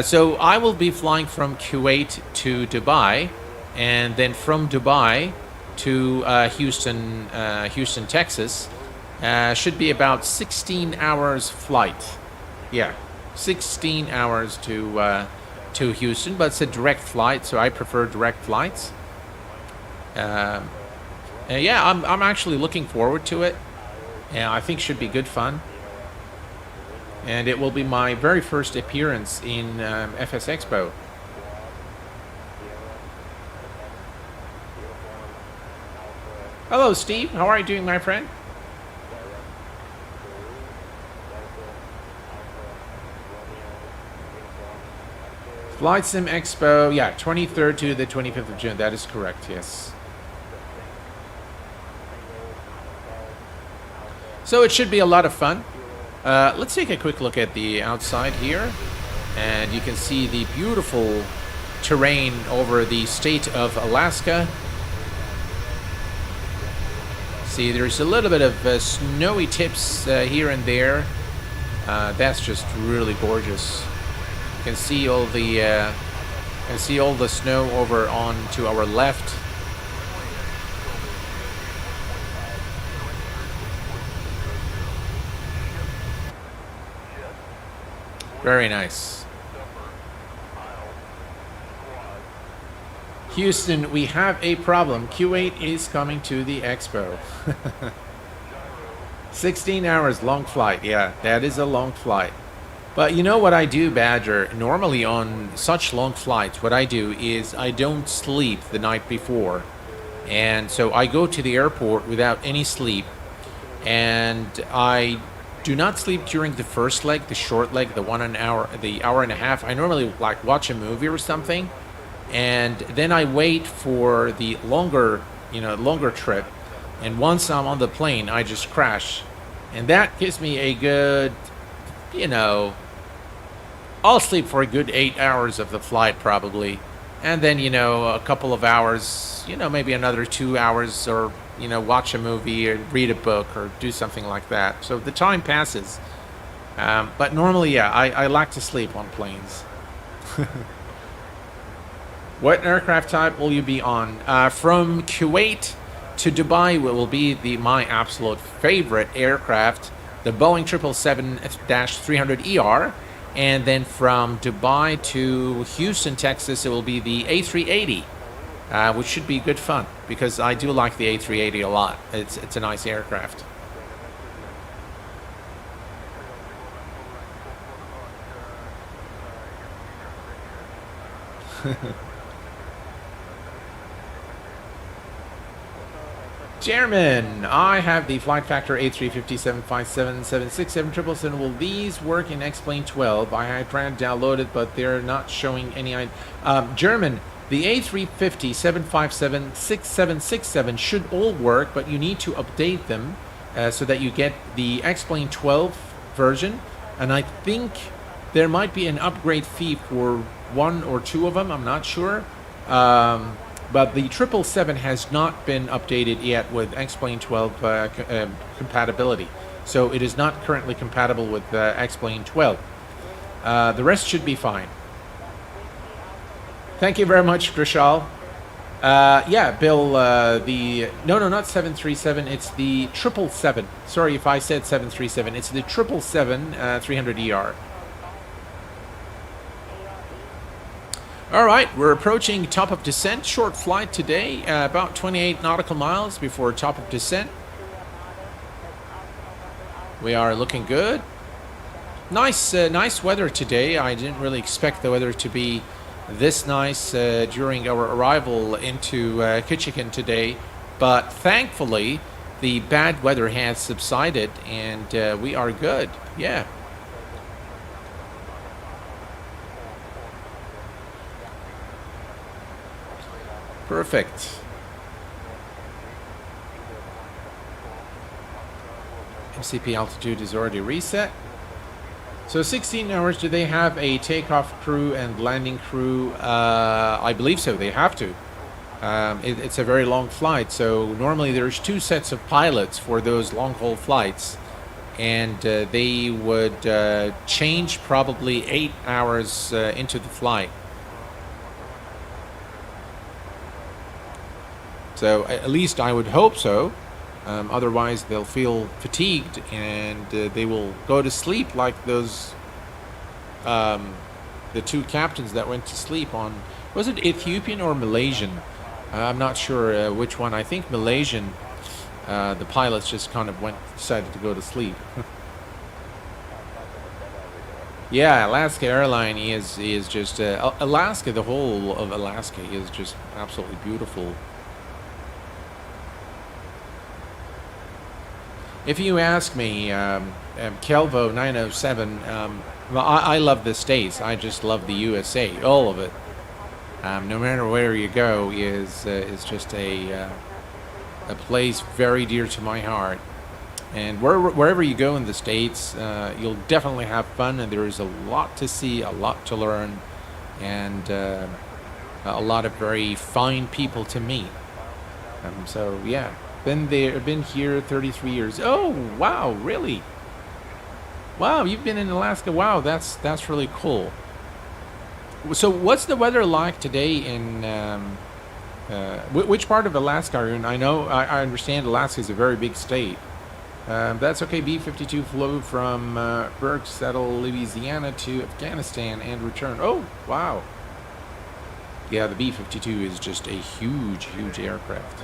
So I will be flying from Kuwait to Dubai, and then from Dubai to Houston, Texas. Should be about 16 hours flight. Yeah, 16 hours to Houston, but it's a direct flight, so I prefer direct flights. And yeah, I'm actually looking forward to it. And I think should be good fun. And it will be my very first appearance in FS Expo. Hello, Steve. How are you doing, my friend? Flight Sim Expo, yeah, 23rd to the 25th of June. That is correct, yes. So it should be a lot of fun. Let's take a quick look at the outside here. And you can see the beautiful terrain over the state of Alaska. See, there's a little bit of snowy tips here and there. That's just really gorgeous. You can see all the snow over on to our left. Very nice. Houston, we have a problem. Kuwait is coming to the expo. 16 hours, long flight. Yeah, that is a long flight. But you know what I do, Badger? Normally on such long flights, what I do is I don't sleep the night before. And so I go to the airport without any sleep. And I do not sleep during the first leg, the short leg, the hour and a half. I normally like watch a movie or something. And then I wait for the longer trip. And once I'm on the plane, I just crash. And that gives me a good, I'll sleep for a good 8 hours of the flight probably. and then, you know, a couple of hours, you know, maybe another 2 hours, or, you know, watch a movie or read a book or do something like that. So the time passes. But normally, yeah, I like to sleep on planes. What aircraft type will you be on? From Kuwait to Dubai will be my absolute favorite aircraft, the Boeing 777-300ER. And then from Dubai to Houston, Texas, it will be the A380, which should be good fun because I do like the A380 a lot. It's a nice aircraft. Chairman, I have the Flight Factor A350 757 767 777. Will these work in X-Plane 12? I had tried to download it, but they're not showing any. German, the A350 757 6767 should all work, but you need to update them so that you get the X-Plane 12 version. And I think there might be an upgrade fee for one or two of them. I'm not sure. But the 777 has not been updated yet with X-Plane 12 compatibility. So it is not currently compatible with X-Plane 12. The rest should be fine. Thank you very much, Grishal. Yeah, Bill, no, not 737. It's the 777. Sorry if I said 737. It's the 777 300ER. All right, we're approaching top of descent. Short flight today, about 28 nautical miles before top of descent. We are looking good. Nice weather today. I didn't really expect the weather to be this nice during our arrival into Ketchikan today, but thankfully the bad weather has subsided and we are good. Yeah. Perfect. MCP altitude is already reset. So 16 hours, do they have a takeoff crew and landing crew? I believe so, they have to. It's a very long flight, so normally there's two sets of pilots for those long-haul flights. And they would change probably 8 hours into the flight. So at least I would hope so. Otherwise, they'll feel fatigued and they will go to sleep like those, the two captains that went to sleep on, was it Ethiopian or Malaysian? I'm not sure which one. I think Malaysian, the pilots just kind of decided to go to sleep. Yeah, Alaska Airline is just, Alaska, the whole of Alaska is just absolutely beautiful. If you ask me, Kelvo 907, well, I love the States. I just love the USA, all of it. No matter where you go, is just a place very dear to my heart. And wherever you go in the States, you'll definitely have fun, and there is a lot to see, a lot to learn, and a lot of very fine people to meet. So yeah. Been here 33 years. Oh, wow, really? Wow, you've been in Alaska. Wow, that's really cool. So what's the weather like today in which part of Alaska are you in? I understand Alaska is a very big state. That's okay. B-52 flew from Berg Settle, Louisiana to Afghanistan and returned. Oh, wow. Yeah, the B-52 is just a huge, huge aircraft.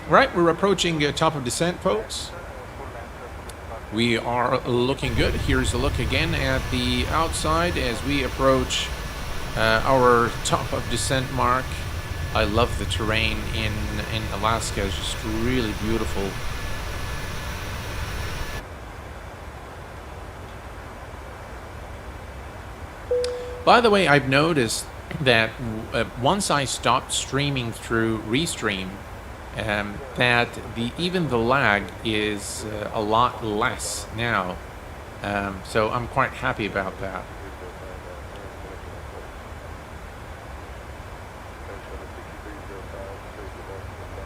Right, we're approaching top of descent, folks. We are looking good. Here's a look again at the outside as we approach our top of descent mark. I love the terrain in Alaska. It's just really beautiful. By the way, I've noticed that once I stopped streaming through Restream, that even the lag is a lot less now. So I'm quite happy about that.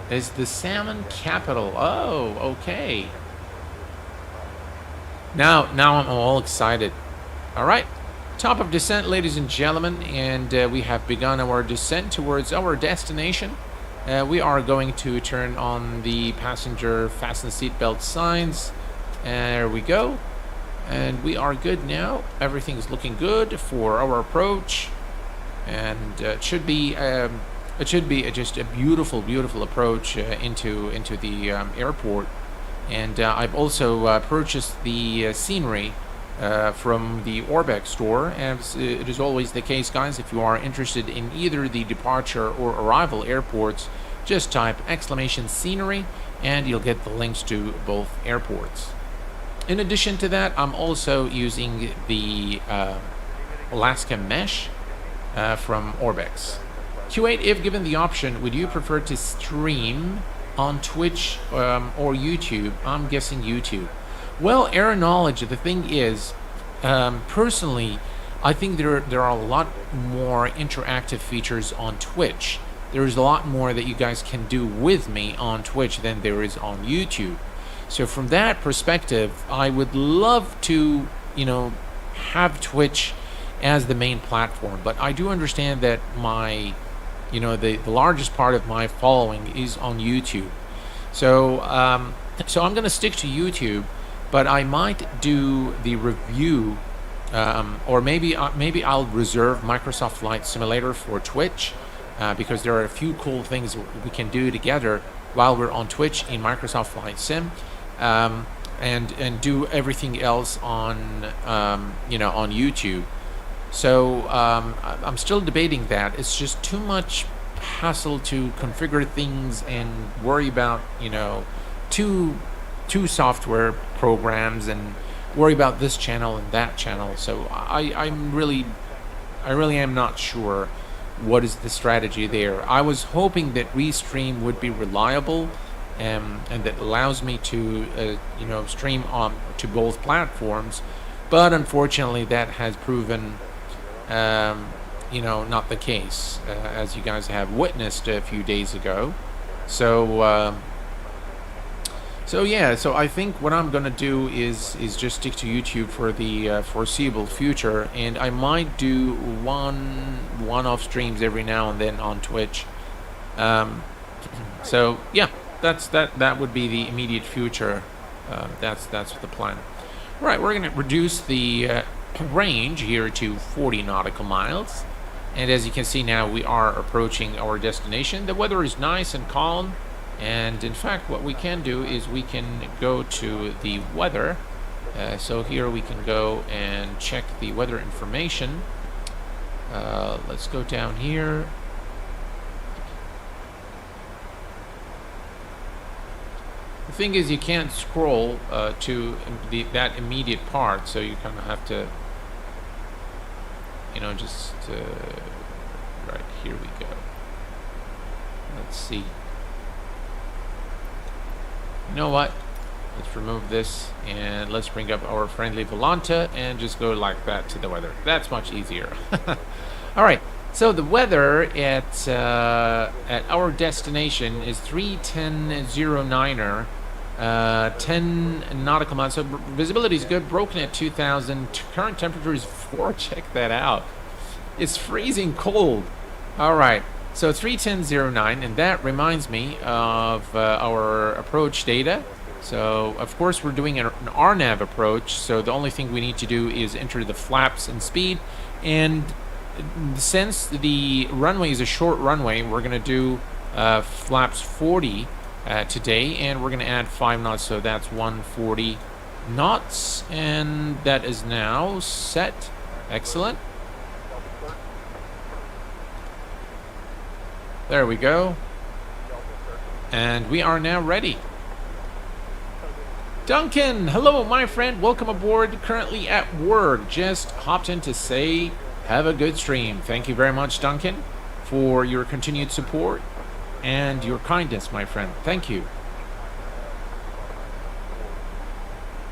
Is the salmon capital? Oh, okay. Now I'm all excited. All right, top of descent, ladies and gentlemen, and we have begun our descent towards our destination. We are going to turn on the passenger fasten seatbelt signs. There we go. And we are good now. Everything is looking good for our approach. And it should be just a beautiful, beautiful approach into the airport. And I've also purchased the scenery from the Orbeck store. As it is always the case, guys, if you are interested in either the departure or arrival airports, just type !scenery and you'll get the links to both airports. In addition to that, I'm also using the Alaska mesh from Orbex. Q8, if given the option, would you prefer to stream on Twitch or YouTube? I'm guessing YouTube. Well, Air Knowledge, the thing is, personally, I think there are a lot more interactive features on Twitch. There is a lot more that you guys can do with me on Twitch than there is on YouTube. So from that perspective, I would love to, have Twitch as the main platform. But I do understand that my, the largest part of my following is on YouTube. So I'm going to stick to YouTube, but I might do the review, or maybe I'll reserve Microsoft Flight Simulator for Twitch, because there are a few cool things we can do together while we're on Twitch in Microsoft Flight Sim. And do everything else on on YouTube. So I'm still debating that. It's just too much hassle to configure things and worry about two software programs and worry about this channel and that channel. So I really am not sure what is the strategy there. I was hoping that Restream would be reliable. And that allows me to, stream on to both platforms, but unfortunately that has proven, not the case, as you guys have witnessed a few days ago. So I think what I'm gonna do is just stick to YouTube for the foreseeable future, and I might do one-off streams every now and then on Twitch. So yeah. That would be the immediate future. That's the plan. All right, we're going to reduce the range here to 40 nautical miles, and as you can see now, we are approaching our destination. The weather is nice and calm, and in fact, what we can do is we can go to the weather. So here we can go and check the weather information. Let's go down here. The thing is, you can't scroll to that immediate part, so you kind of have to, just right, here we go. Let's see. You know what? Let's remove this and let's bring up our friendly Volanta and just go like that to the weather. That's much easier. All right. So the weather at our destination is 3:10:09. 10 nautical miles. So visibility is good. Broken at 2,000. Current temperature is 4. Check that out. It's freezing cold. All right. So 3:10:09, and that reminds me of our approach data. So of course we're doing an RNAV approach. So the only thing we need to do is enter the flaps and speed. And since the runway is a short runway, we're going to do flaps 40 today, and we're going to add 5 knots, so that's 140 knots, and that is now set. Excellent. There we go. And we are now ready. Duncan, hello my friend, welcome aboard. Currently at work, just hopped in to say have a good stream. Thank you very much, Duncan, for your continued support and your kindness, my friend. Thank you.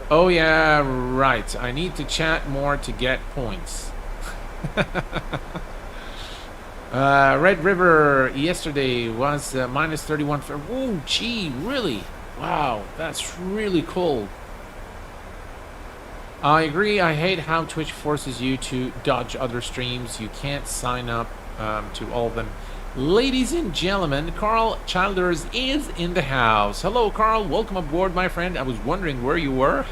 Oh yeah, right. I need to chat more to get points. Red River yesterday was minus 31. Oh, gee, really? Wow, that's really cold. I agree. I hate how Twitch forces you to dodge other streams. You can't sign up to all of them. Ladies and gentlemen, Carl Childers is in the house. Hello, Carl. Welcome aboard, my friend. I was wondering where you were.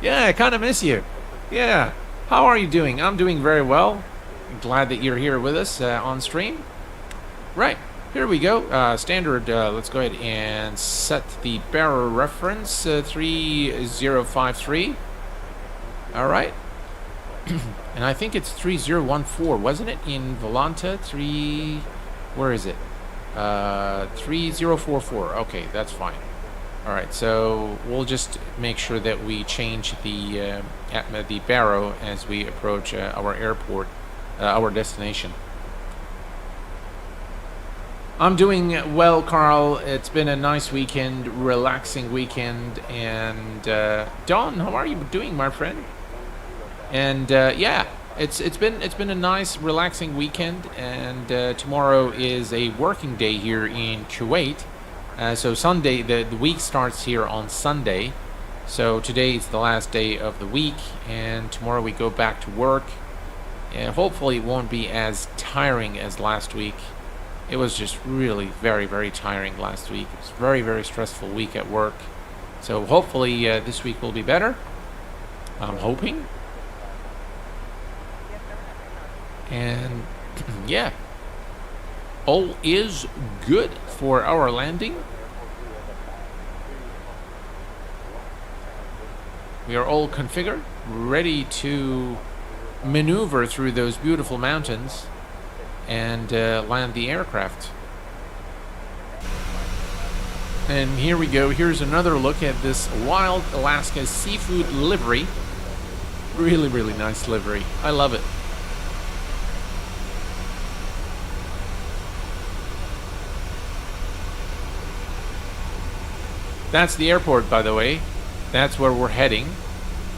Yeah, I kind of miss you. Yeah. How are you doing? I'm doing very well. Glad that you're here with us on stream. Right. Here we go. Standard, let's go ahead and set the bearer reference, 3053. All right. And I think it's 3014, wasn't it? In Volanta, where is it? 3044. Okay, that's fine. All right, so we'll just make sure that we change the barrow as we approach our airport, our destination. I'm doing well, Carl. It's been a nice weekend, relaxing weekend, and Don, how are you doing, my friend? And yeah, it's been a nice, relaxing weekend, and tomorrow is a working day here in Kuwait. So Sunday, the week starts here on Sunday. So today is the last day of the week, and tomorrow we go back to work. And hopefully it won't be as tiring as last week. It was just really very, very tiring last week. It was a very, very stressful week at work. So hopefully this week will be better. I'm hoping. And yeah, all is good for our landing. We are all configured, ready to maneuver through those beautiful mountains and land the aircraft. And here we go. Here's another look at this wild Alaska seafood livery. Really, really nice livery. I love it. That's the airport, by the way. That's where we're heading.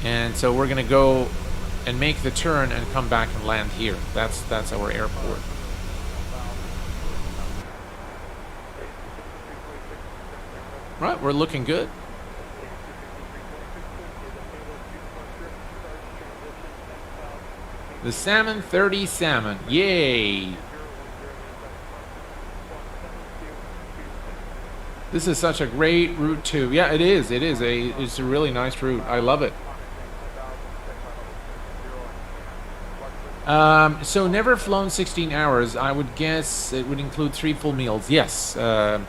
And so we're going to go and make the turn and come back and land here. That's our airport. Right, we're looking good. The Salmon 30 Salmon. Yay! This is such a great route too. Yeah, it is. It's a really nice route. I love it. So never flown 16 hours. I would guess it would include 3 full meals. Yes. By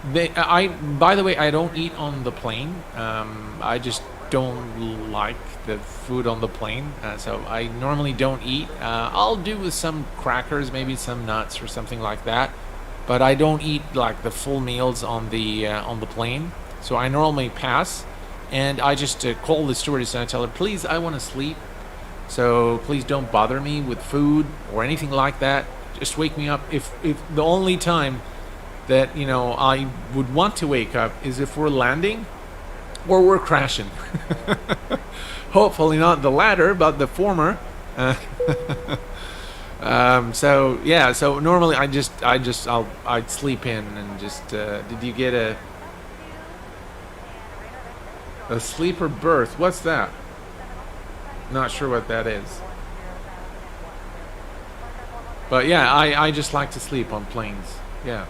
the way, I don't eat on the plane. I just don't like the food on the plane. So I normally don't eat. I'll do with some crackers, maybe some nuts or something like that. But I don't eat like the full meals on the plane. So I normally pass, and I just call the stewardess and I tell her, please, I want to sleep. So please don't bother me with food or anything like that. Just wake me up. If the only time that I would want to wake up is if we're landing or we're crashing. Hopefully not the latter, but the former. So yeah, so normally I'd sleep in and just did you get a sleeper berth? What's that? Not sure what that is. But yeah, I just like to sleep on planes. Yeah,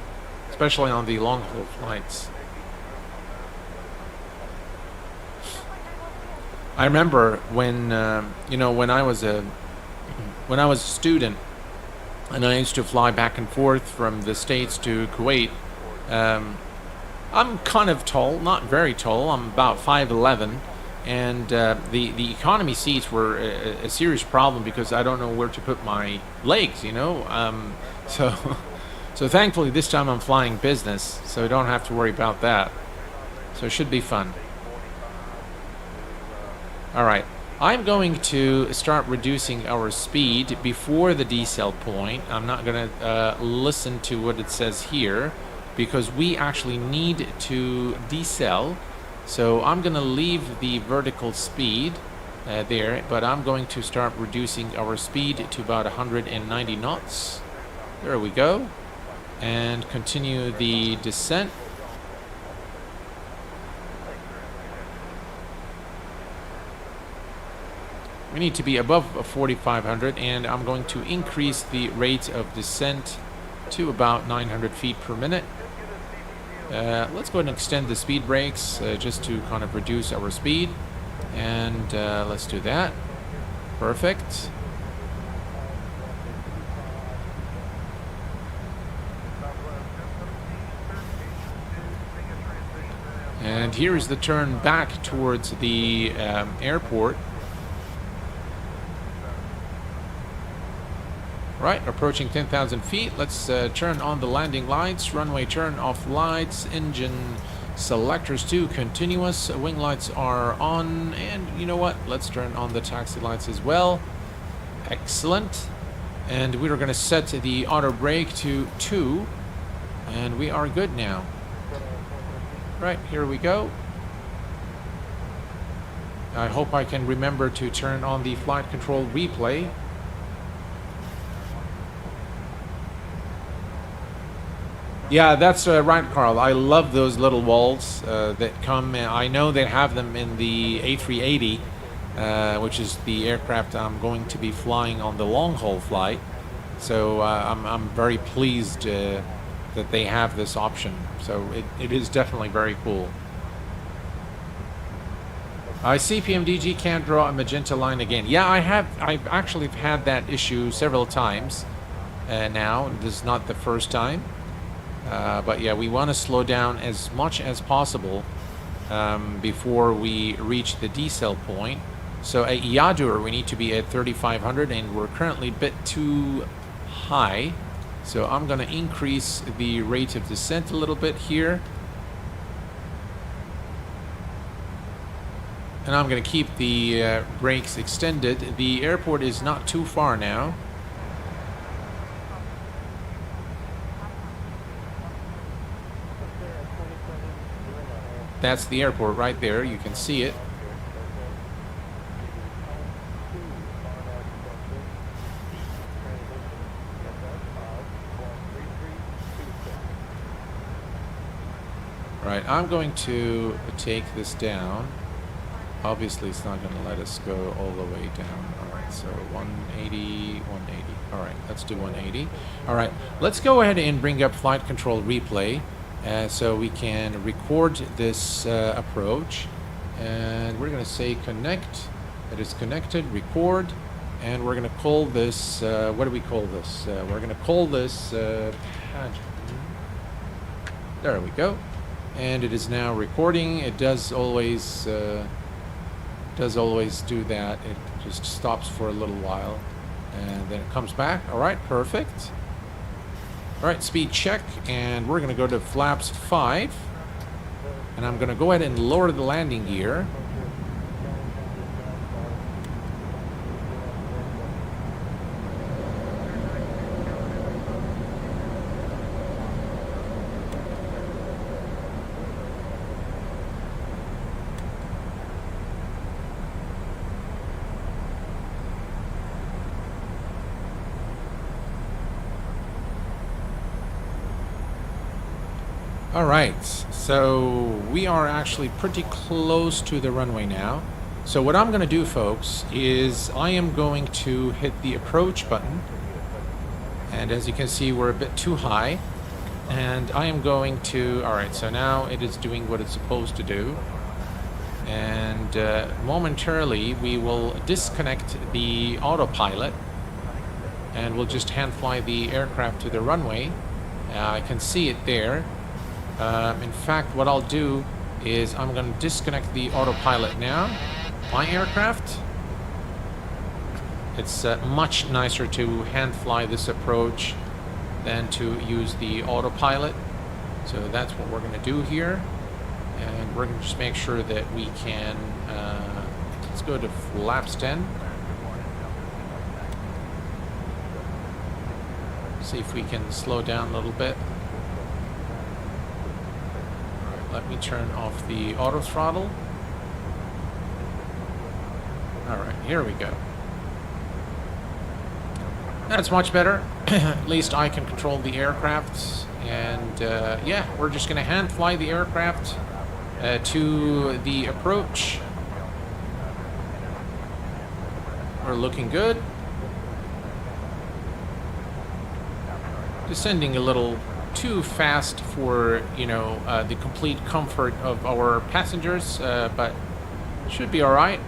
especially on the long haul flights. I remember when when I was a student, and I used to fly back and forth from the States to Kuwait. I'm kind of tall, not very tall. I'm about 5'11", and the economy seats were a serious problem because I don't know where to put my legs. So thankfully this time I'm flying business, so I don't have to worry about that. So it should be fun. All right. I'm going to start reducing our speed before the decel point. I'm not going to listen to what it says here because we actually need to decel So I'm going to leave the vertical speed there, but I'm going to start reducing our speed to about 190 knots. There we go. And continue the descent. We need to be above 4,500, and I'm going to increase the rate of descent to about 900 feet per minute. Let's go ahead and extend the speed brakes just to kind of reduce our speed. And let's do that. Perfect. And here is the turn back towards the airport. Right, approaching 10,000 feet. Let's turn on the landing lights, runway turn off lights, engine selectors to continuous, wing lights are on, and you know what? Let's turn on the taxi lights as well. Excellent. And we are going to set the auto brake to 2, and we are good now. Right, here we go. I hope I can remember to turn on the flight control replay. Yeah, that's right, Carl. I love those little walls that come. I know they have them in the A380, which is the aircraft I'm going to be flying on the long-haul flight. So I'm very pleased that they have this option. So it is definitely very cool. I see PMDG can't draw a magenta line again. Yeah, I've actually had that issue several times now. This is not the first time. But yeah, we want to slow down as much as possible before we reach the decel point. So at Yadur, we need to be at 3,500, and we're currently a bit too high. So I'm going to increase the rate of descent a little bit here. And I'm going to keep the brakes extended. The airport is not too far now. That's the airport right there. You can see it. Right, I'm going to take this down. Obviously, it's not going to let us go all the way down. All right, so 180, 180. All right, let's do 180. All right, let's go ahead and bring up flight control replay. So we can record this approach, and we're going to say connect. It is connected, record, and we're going to call this, what do we call this? We're going to call this PAJN. There we go. And it is now recording. It does always do that. It just stops for a little while, and then it comes back. All right, perfect. All right, speed check, and we're going to go to flaps 5, and I'm going to go ahead and lower the landing gear. All right, so we are actually pretty close to the runway now. So what I'm going to do, folks, is I am going to hit the approach button. And as you can see, we're a bit too high. And I am going to, all right, so now it is doing what it's supposed to do. And momentarily, we will disconnect the autopilot. And we'll just hand fly the aircraft to the runway. I can see it there. In fact, what I'll do is I'm going to disconnect the autopilot now. My aircraft, it's much nicer to hand fly this approach than to use the autopilot. So that's what we're going to do here. And we're going to just make sure that we can, let's go to flaps 10. See if we can slow down a little bit. let me turn off the auto throttle. All right, here we go. That's much better. At least I can control the aircraft. And yeah, we're just going to hand fly the aircraft to the approach. We're looking good. Descending a little too fast for, you know, the complete comfort of our passengers, but should be all right.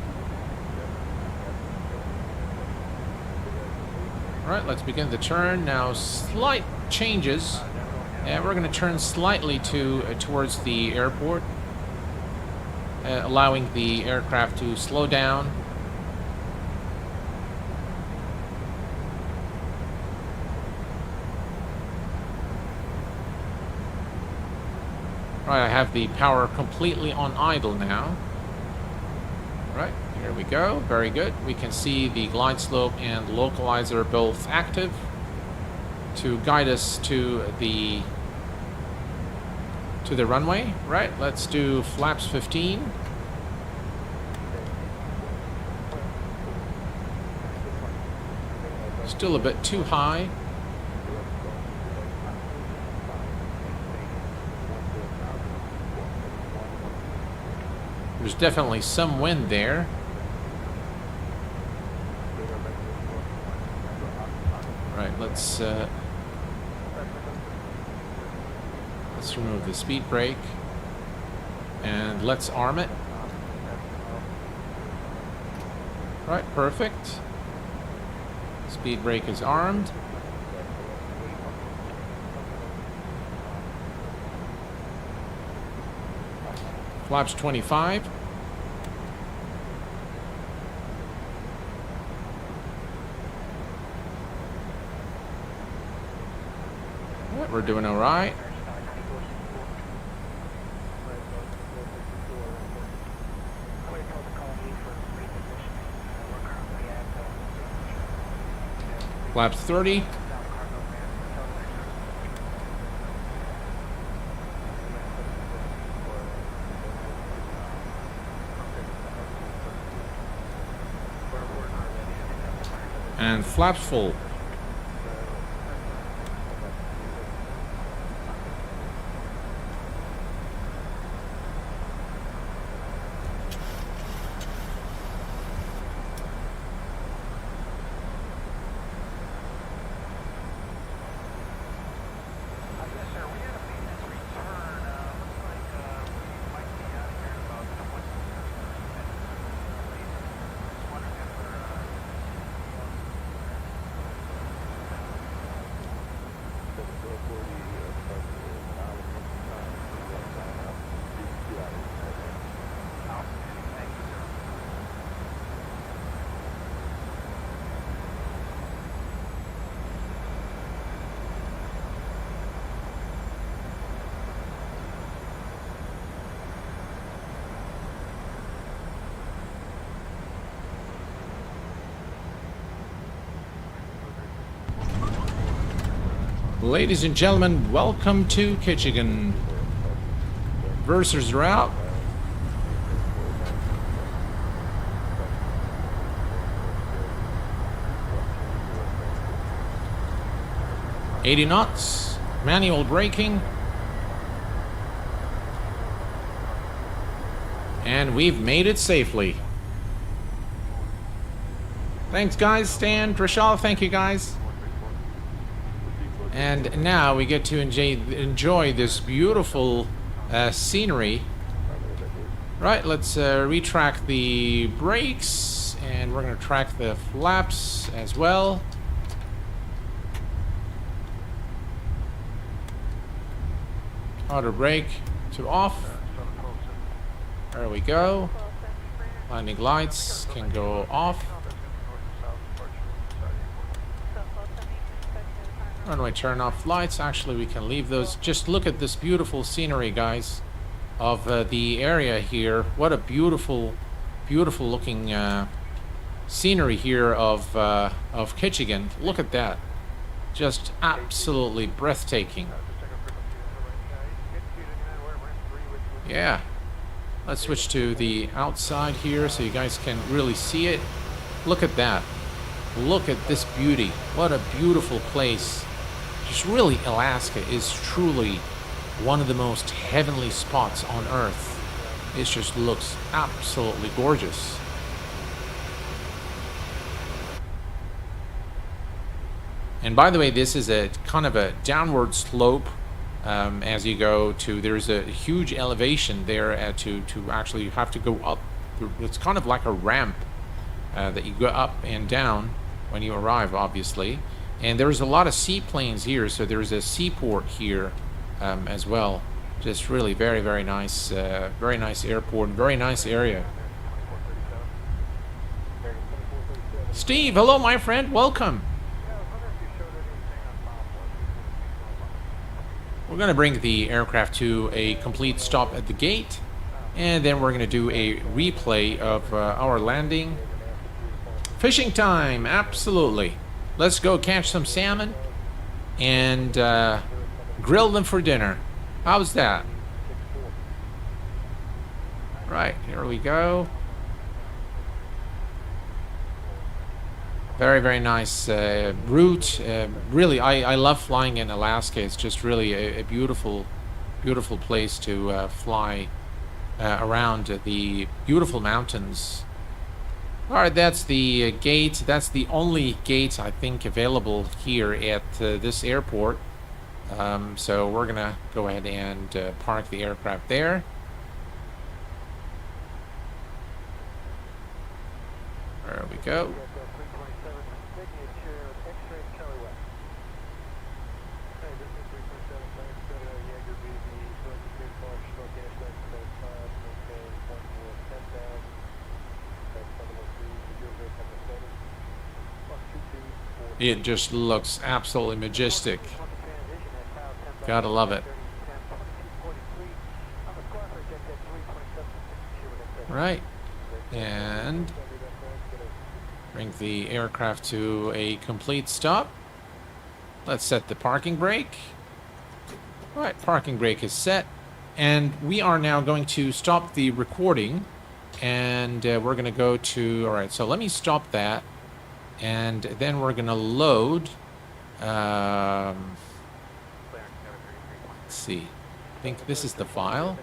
All right, let's begin the turn. Now, slight changes. And we're going to turn slightly towards the airport, allowing the aircraft to slow down. All right, I have the power completely on idle now. All right, here we go. Very good. We can see the glide slope and localizer both active to guide us to the runway. Right, let's do flaps 15. Still a bit too high. There's definitely some wind there. Right, let's remove the speed brake and let's arm it. Right, perfect. Speed brake is armed. Flaps 25. Right, we're doing all right. Flaps 30. And flaps full. Ladies and gentlemen, welcome to Ketchikan. Versers are out. $80 knots, manual braking. And we've made it safely. Thanks guys, Stan, Trishal, thank you guys. And now we get to enjoy this beautiful scenery. Right, let's retract the brakes, and we're going to track the flaps as well. Auto brake to off. There we go. Landing lights can go off. Runway turn off lights. Actually, we can leave those. Just look at this beautiful scenery, guys, of the area here. What a beautiful, beautiful looking scenery here of Ketchikan. Look at that. Just absolutely breathtaking. yeah. Let's switch to the outside here so you guys can really see it. Look at that. Look at this beauty. What a beautiful place. Just really, Alaska is truly one of the most heavenly spots on Earth. It just looks absolutely gorgeous. And by the way, this is a kind of a downward slope as you go to, there's a huge elevation there to actually have to go up. It's kind of like a ramp that you go up and down when you arrive, obviously. And there's a lot of seaplanes here, so there's a seaport here as well. Just really very, very nice airport, very nice area. Steve, hello, my friend, welcome. We're going to bring the aircraft to a complete stop at the gate, and then we're going to do a replay of our landing. Fishing time, absolutely. Let's go catch some salmon and grill them for dinner. How's that? Right, here we go. Very, very nice route. Really, I love flying in Alaska. It's just really a beautiful, beautiful place to fly around the beautiful mountains. All right, that's the gate. That's the only gate, I think, available here at this airport. So we're going to go ahead and park the aircraft there. There we go. It just looks absolutely majestic. Gotta love it. Right. And bring the aircraft to a complete stop. Let's set the parking brake. All right, parking brake is set. And we are now going to stop the recording. And we're going to go to... All right, so let me stop that. And then we're going to load... let's see. I think this is the file.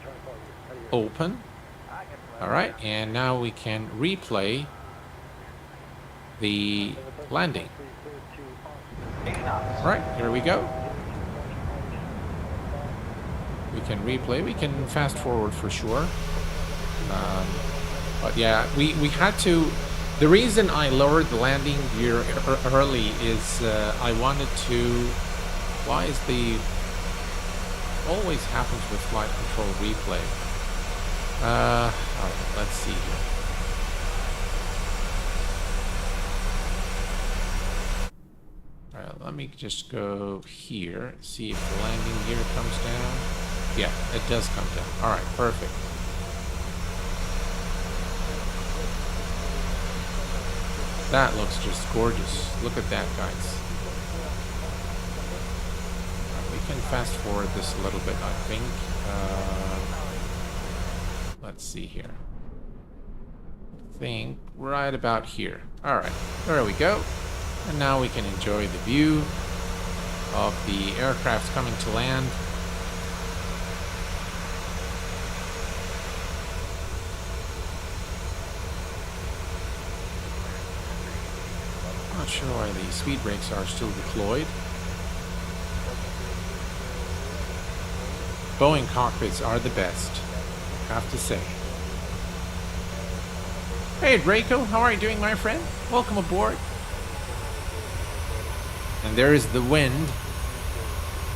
Open. All right, and now we can replay the landing. All right, here we go. We can replay. We can fast forward for sure. But yeah, we had to... The reason I lowered the landing gear early is I wanted to... Why is the... Always happens with flight control replay. All right, let's see here. All right, let me just go here, see if the landing gear comes down. Yeah, it does come down. All right, perfect. That looks just gorgeous. Look at that, guys. We can fast forward this a little bit, I think. Let's see here. I think right about here. All right, there we go. And now we can enjoy the view of the aircraft coming to land. Not sure why the speed brakes are still deployed. Boeing cockpits are the best, I have to say. Hey Draco, how are you doing, my friend? Welcome aboard. And there is the wind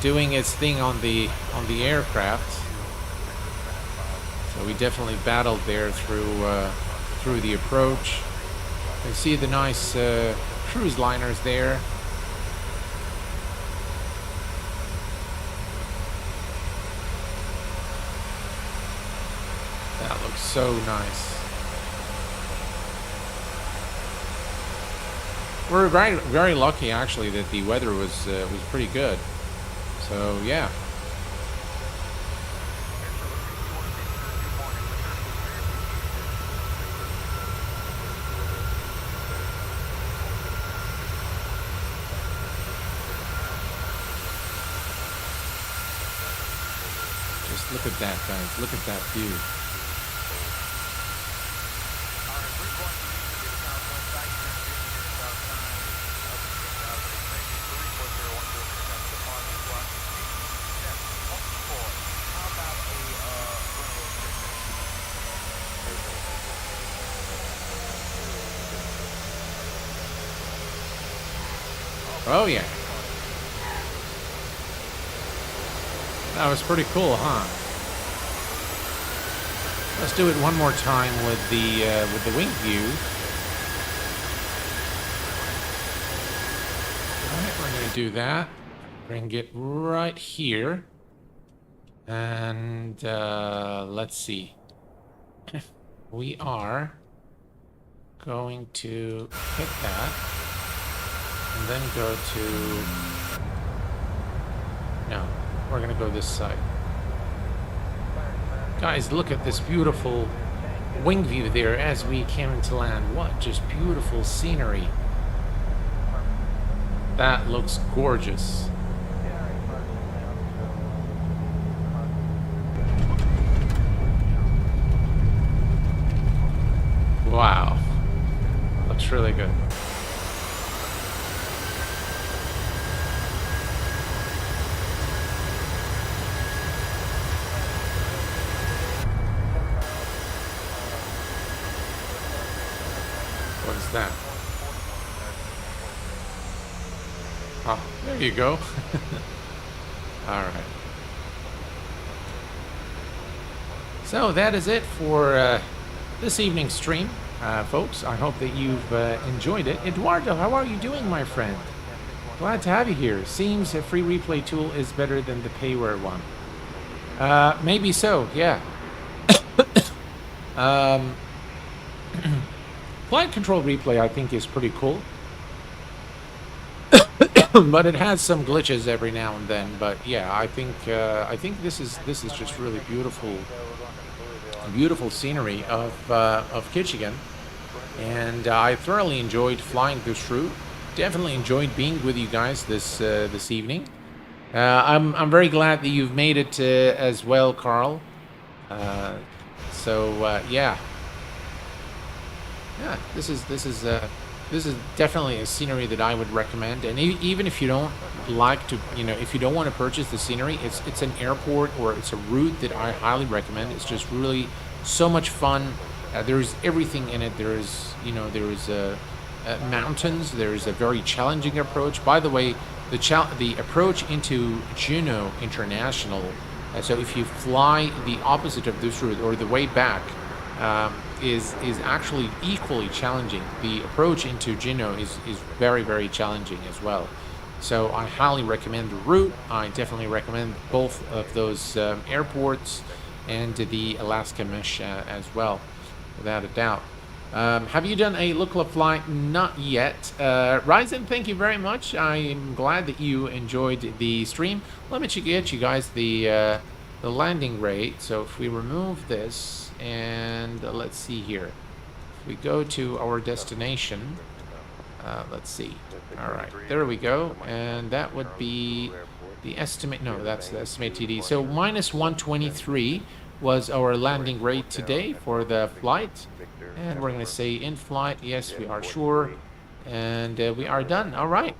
doing its thing on the aircraft. So we definitely battled there through the approach. You can see the nice cruise liners there. That looks so nice. We're very, very lucky actually that the weather was pretty good. So yeah. at that, guys. Look at that view. Oh yeah. That was pretty cool, huh? Let's do it one more time with the wing view. All right, we're gonna do that. Bring it right here, and let's see. We are going to hit that, and then go to. No, we're gonna go this side. Guys, look at this beautiful wing view there as we came into land. What just beautiful scenery. That looks gorgeous. Wow. Looks really good. What is that? Oh, there you go. All right. So that is it for this evening's stream, folks. I hope that you've enjoyed it. Eduardo, how are you doing, my friend? Glad to have you here. Seems a free replay tool is better than the payware one. Maybe so, yeah. Flight control replay, I think, is pretty cool. But it has some glitches every now and then. But yeah, I think this is just really beautiful scenery of Kitchigan, and I thoroughly enjoyed flying this route. Definitely enjoyed being with you guys this evening. I'm very glad that you've made it as well, Carl. Yeah, this is definitely a scenery that I would recommend. And even if you don't like to, if you don't want to purchase the scenery, it's an airport or it's a route that I highly recommend. It's just really so much fun. There's everything in it. There's mountains. There's a very challenging approach. By the way, the approach into Juneau International. So if you fly the opposite of this route or the way back, is actually equally challenging. The approach into Juneau is very, very challenging as well. So I highly recommend the route. I definitely recommend both of those airports and the Alaska Mesh as well, without a doubt. Have you done a local flight? Not yet. Ryzen, thank you very much. I'm glad that you enjoyed the stream. Let me get you guys the landing rate. So if we remove this, and let's see here. If we go to our destination, let's see. All right, there we go. And that would be the estimate. No, that's the estimate TD. So minus 123 was our landing rate today for the flight. And we're going to say in flight. Yes, we are sure. And we are done. All right.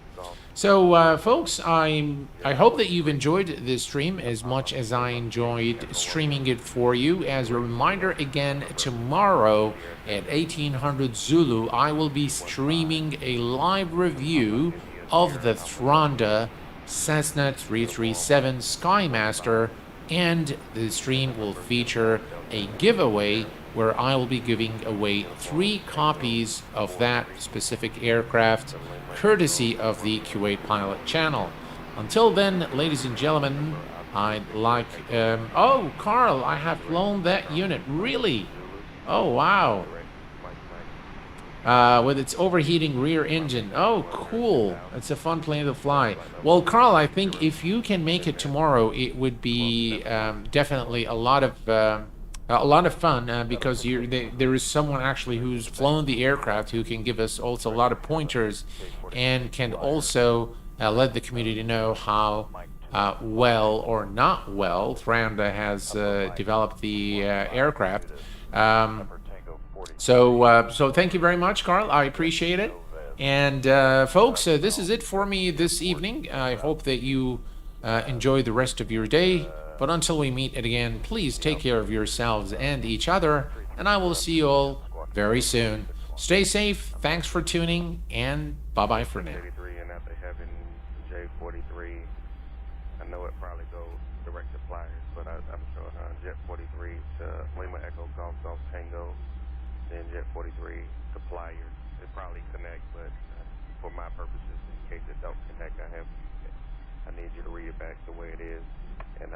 So, folks, I hope that you've enjoyed this stream as much as I enjoyed streaming it for you. As a reminder, again, tomorrow at 1800 Zulu, I will be streaming a live review of the Thronda Cessna 337 Skymaster, and the stream will feature a giveaway where I will be giving away 3 copies of that specific aircraft, courtesy of the Kuwait Pilot channel. Until then, ladies and gentlemen, I'd like... oh, Carl, I have flown that unit. Really? Oh, wow. With its overheating rear engine. Oh, cool. It's a fun plane to fly. Well, Carl, I think if you can make it tomorrow, it would be definitely a lot of fun because there is someone actually who's flown the aircraft who can give us also a lot of pointers and can also let the community know how well or not well Randa has developed the aircraft. So thank you very much, Carl. I appreciate it. And folks, this is it for me this evening. I hope that you enjoy the rest of your day. But until we meet again, please take care of yourselves and each other. And I will see you all very soon. Stay safe. Thanks for tuning. And bye-bye for now. 83, and after having J43, I know it probably goes direct to flyers, but I'm showing Jet 43 to Lima Echo Golf Golf Tango, then Jet 43 to flyers. It probably connect, but for my purposes, in case it don't connect, I need you to read it back the way it is. And